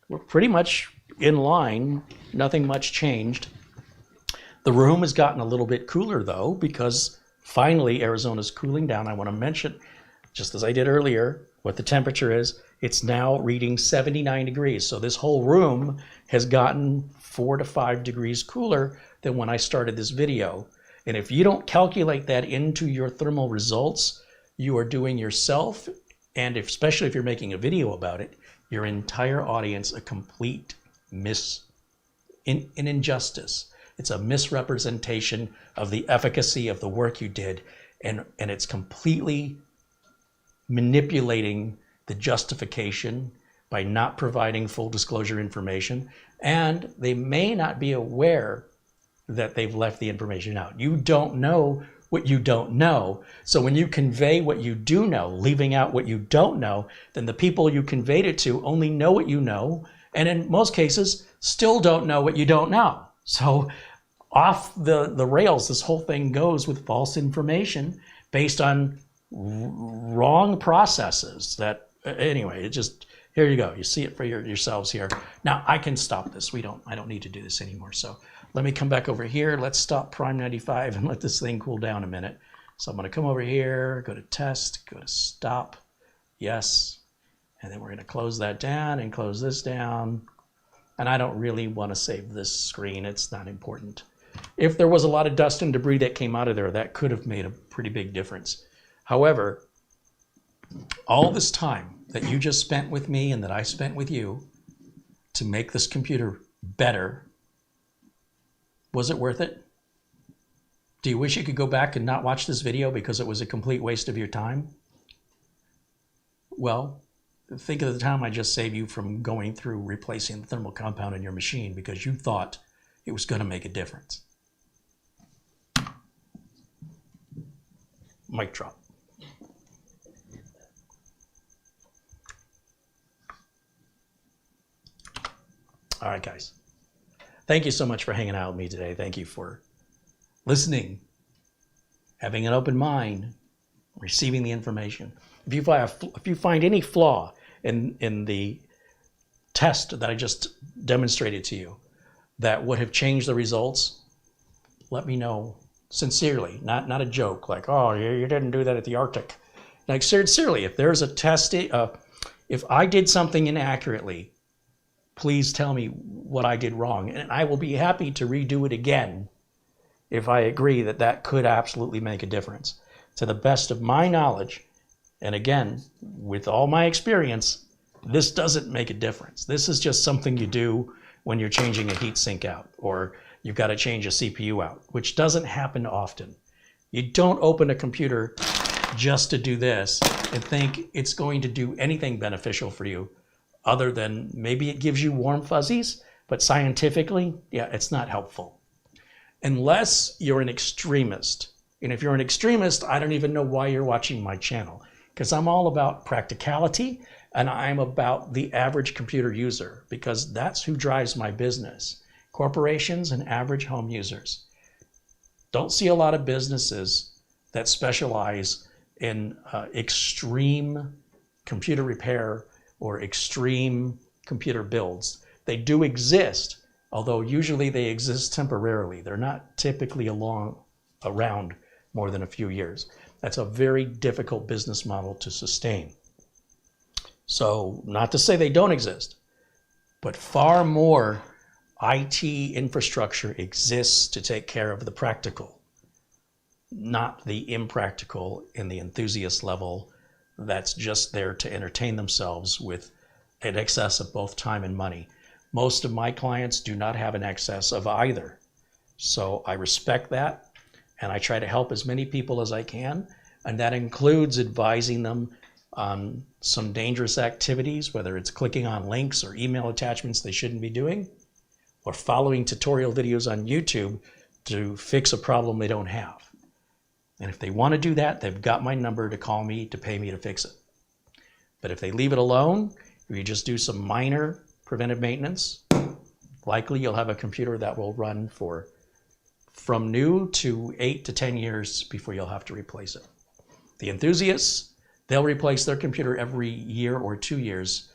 We're pretty much in line, nothing much changed. The room has gotten a little bit cooler though, because finally Arizona's cooling down. I want to mention, just as I did earlier, what the temperature is. It's now reading 79 degrees. So this whole room has gotten 4 to 5 degrees cooler than when I started this video. And if you don't calculate that into your thermal results, you are doing yourself, and especially if you're making a video about it, your entire audience a complete injustice. It's a misrepresentation of the efficacy of the work you did, and it's completely manipulating the justification by not providing full disclosure information, and they may not be aware that they've left the information out. You don't know what you don't know. So when you convey what you do know, leaving out what you don't know, then the people you conveyed it to only know what you know, and in most cases still don't know what you don't know. So off the rails this whole thing goes with false information based on wrong processes. That anyway, it just, here you go, you see it for yourselves here. Now I can stop this. I don't need to do this anymore. So let me come back over here. Let's stop Prime 95 and let this thing cool down a minute. So I'm going to come over here, go to test, go to stop, yes, and then we're going to close that down and close this down. And I don't really want to save this screen. It's not important. if there was a lot of dust and debris that came out of there, that could have made a pretty big difference. However, all this time that you just spent with me and that I spent with you to make this computer better, was it worth it? Do you wish you could go back and not watch this video because it was a complete waste of your time? Well, think of the time I just saved you from going through replacing the thermal compound in your machine because you thought it was going to make a difference. Mic drop. All right, guys. Thank you so much for hanging out with me today. Thank you for listening, having an open mind, receiving the information. If you find any flaw in the test that I just demonstrated to you that would have changed the results, let me know sincerely, not a joke like, oh, you didn't do that at the Arctic. Like, sincerely, if there's a test, if I did something inaccurately, please tell me what I did wrong, and I will be happy to redo it again if I agree that that could absolutely make a difference. To the best of my knowledge, and again, with all my experience, this doesn't make a difference. This is just something you do when you're changing a heat sink out, or you've got to change a CPU out, which doesn't happen often. You don't open a computer just to do this and think it's going to do anything beneficial for you other than maybe it gives you warm fuzzies, but scientifically, yeah, it's not helpful. Unless you're an extremist. And if you're an extremist, I don't even know why you're watching my channel, because I'm all about practicality and I'm about the average computer user, because that's who drives my business. Corporations and average home users. Don't see a lot of businesses that specialize in extreme computer repair or extreme computer builds. They do exist, although usually they exist temporarily. They're not typically around more than a few years. That's a very difficult business model to sustain. So, not to say they don't exist, but far more IT infrastructure exists to take care of the practical, not the impractical in the enthusiast level that's just there to entertain themselves with an excess of both time and money. Most of my clients do not have an excess of either. So I respect that, and I try to help as many people as I can, and that includes advising them on some dangerous activities, whether it's clicking on links or email attachments they shouldn't be doing, or following tutorial videos on YouTube to fix a problem they don't have. And if they want to do that, they've got my number to call me to pay me to fix it. But if they leave it alone, if you just do some minor preventive maintenance, likely you'll have a computer that will run from new to 8 to 10 years before you'll have to replace it. The enthusiasts, they'll replace their computer every year or 2 years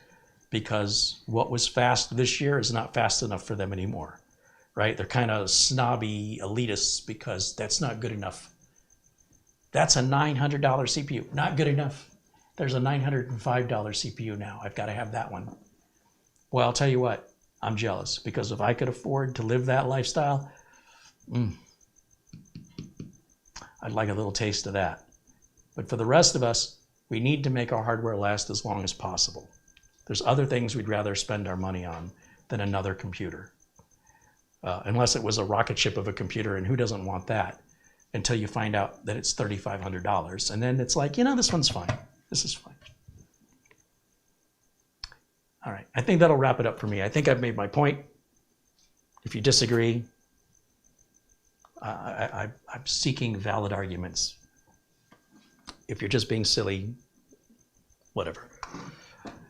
because what was fast this year is not fast enough for them anymore, right? They're kind of snobby elitists because that's not good enough. That's a $900 CPU, not good enough. There's a $905 CPU now. I've got to have that one. Well, I'll tell you what, I'm jealous, because if I could afford to live that lifestyle, I'd like a little taste of that. But for the rest of us, we need to make our hardware last as long as possible. There's other things we'd rather spend our money on than another computer. Unless it was a rocket ship of a computer, and who doesn't want that? Until you find out that it's $3,500. And then it's like, this one's fine. This is fine. All right, I think that'll wrap it up for me. I think I've made my point. If you disagree, I'm seeking valid arguments. If you're just being silly, whatever.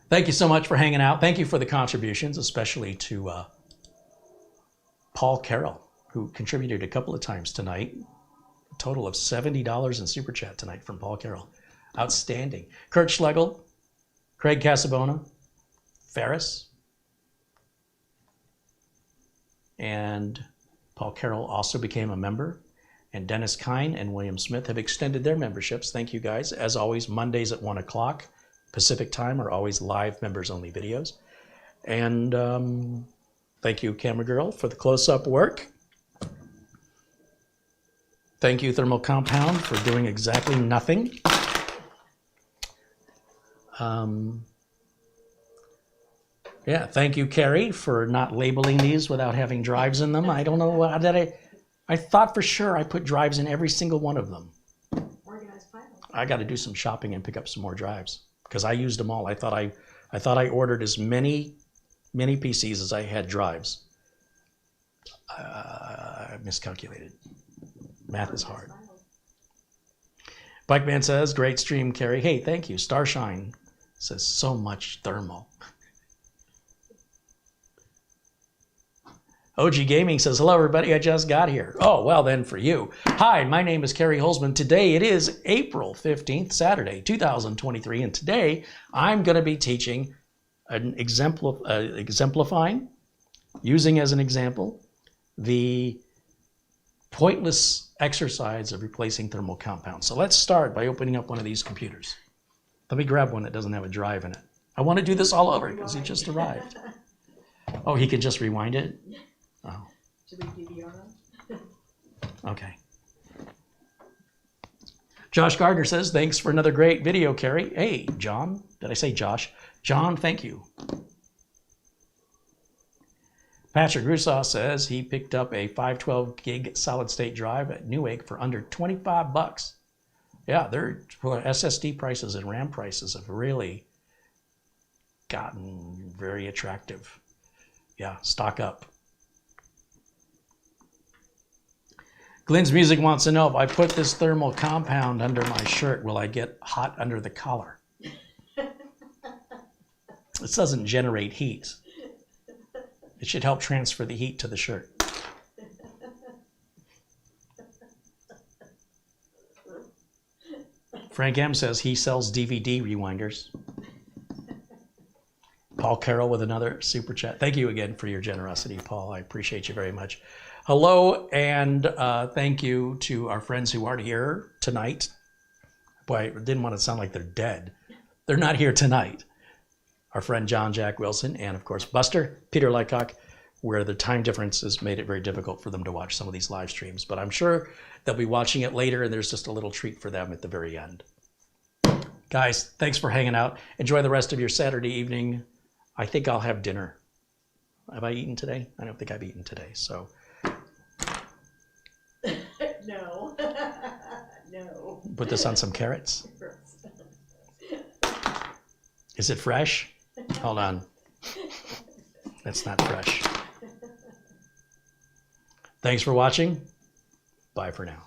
Thank you so much for hanging out. Thank you for the contributions, especially to Paul Carroll, who contributed a couple of times tonight. A total of $70 in Super Chat tonight from Paul Carroll. Outstanding. Kurt Schlegel, Craig Casabona, Ferris, and Paul Carroll also became a member. And Dennis Kine and William Smith have extended their memberships. Thank you guys. As always, Mondays at 1 o'clock Pacific time are always live members-only videos. And thank you, Camera Girl, for the close-up work. Thank you, Thermal Compound, for doing exactly nothing. Yeah, thank you, Carrie, for not labeling these without having drives in them. I don't know what that I thought for sure I put drives in every single one of them. Organized pile. I got to do some shopping and pick up some more drives because I used them all. I thought I ordered as many PCs as I had drives. I miscalculated. Math is hard. Bike Man says, great stream, Carrie. Hey, thank you. Starshine says, so much thermal. OG Gaming says, hello, everybody. I just got here. Oh, well, then for you. Hi, my name is Carrie Holzman. Today it is April 15th, Saturday, 2023. And today I'm going to be teaching an exemplifying, using as an example, the pointless exercise of replacing thermal compounds. So let's start by opening up one of these computers. Let me grab one that doesn't have a drive in it. I want to do this all over because he just arrived. Oh, he can just rewind it? Oh. Should we DVR them? Okay. Josh Gardner says, thanks for another great video, Carrie. Hey, John. Did I say Josh? John, thank you. Patrick Rusaw says he picked up a 512 gig solid state drive at Newegg for under 25 bucks. Yeah, their SSD prices and RAM prices have really gotten very attractive. Yeah, stock up. Glenn's Music wants to know, if I put this thermal compound under my shirt, will I get hot under the collar? This doesn't generate heat. It should help transfer the heat to the shirt. Frank M says he sells DVD rewinders. Paul Carroll with another super chat. Thank you again for your generosity, Paul. I appreciate you very much. Hello, and thank you to our friends who aren't here tonight. Boy, I didn't want to sound like they're dead. They're not here tonight. Our friend John Jack Wilson, and of course Buster, Peter Lycock, where the time difference has made it very difficult for them to watch some of these live streams. But I'm sure they'll be watching it later, and there's just a little treat for them at the very end. Guys, thanks for hanging out. Enjoy the rest of your Saturday evening. I think I'll have dinner. Have I eaten today? I don't think I've eaten today, so. No. No. Put this on some carrots. Is it fresh? Hold on. That's not fresh. Thanks for watching. Bye for now.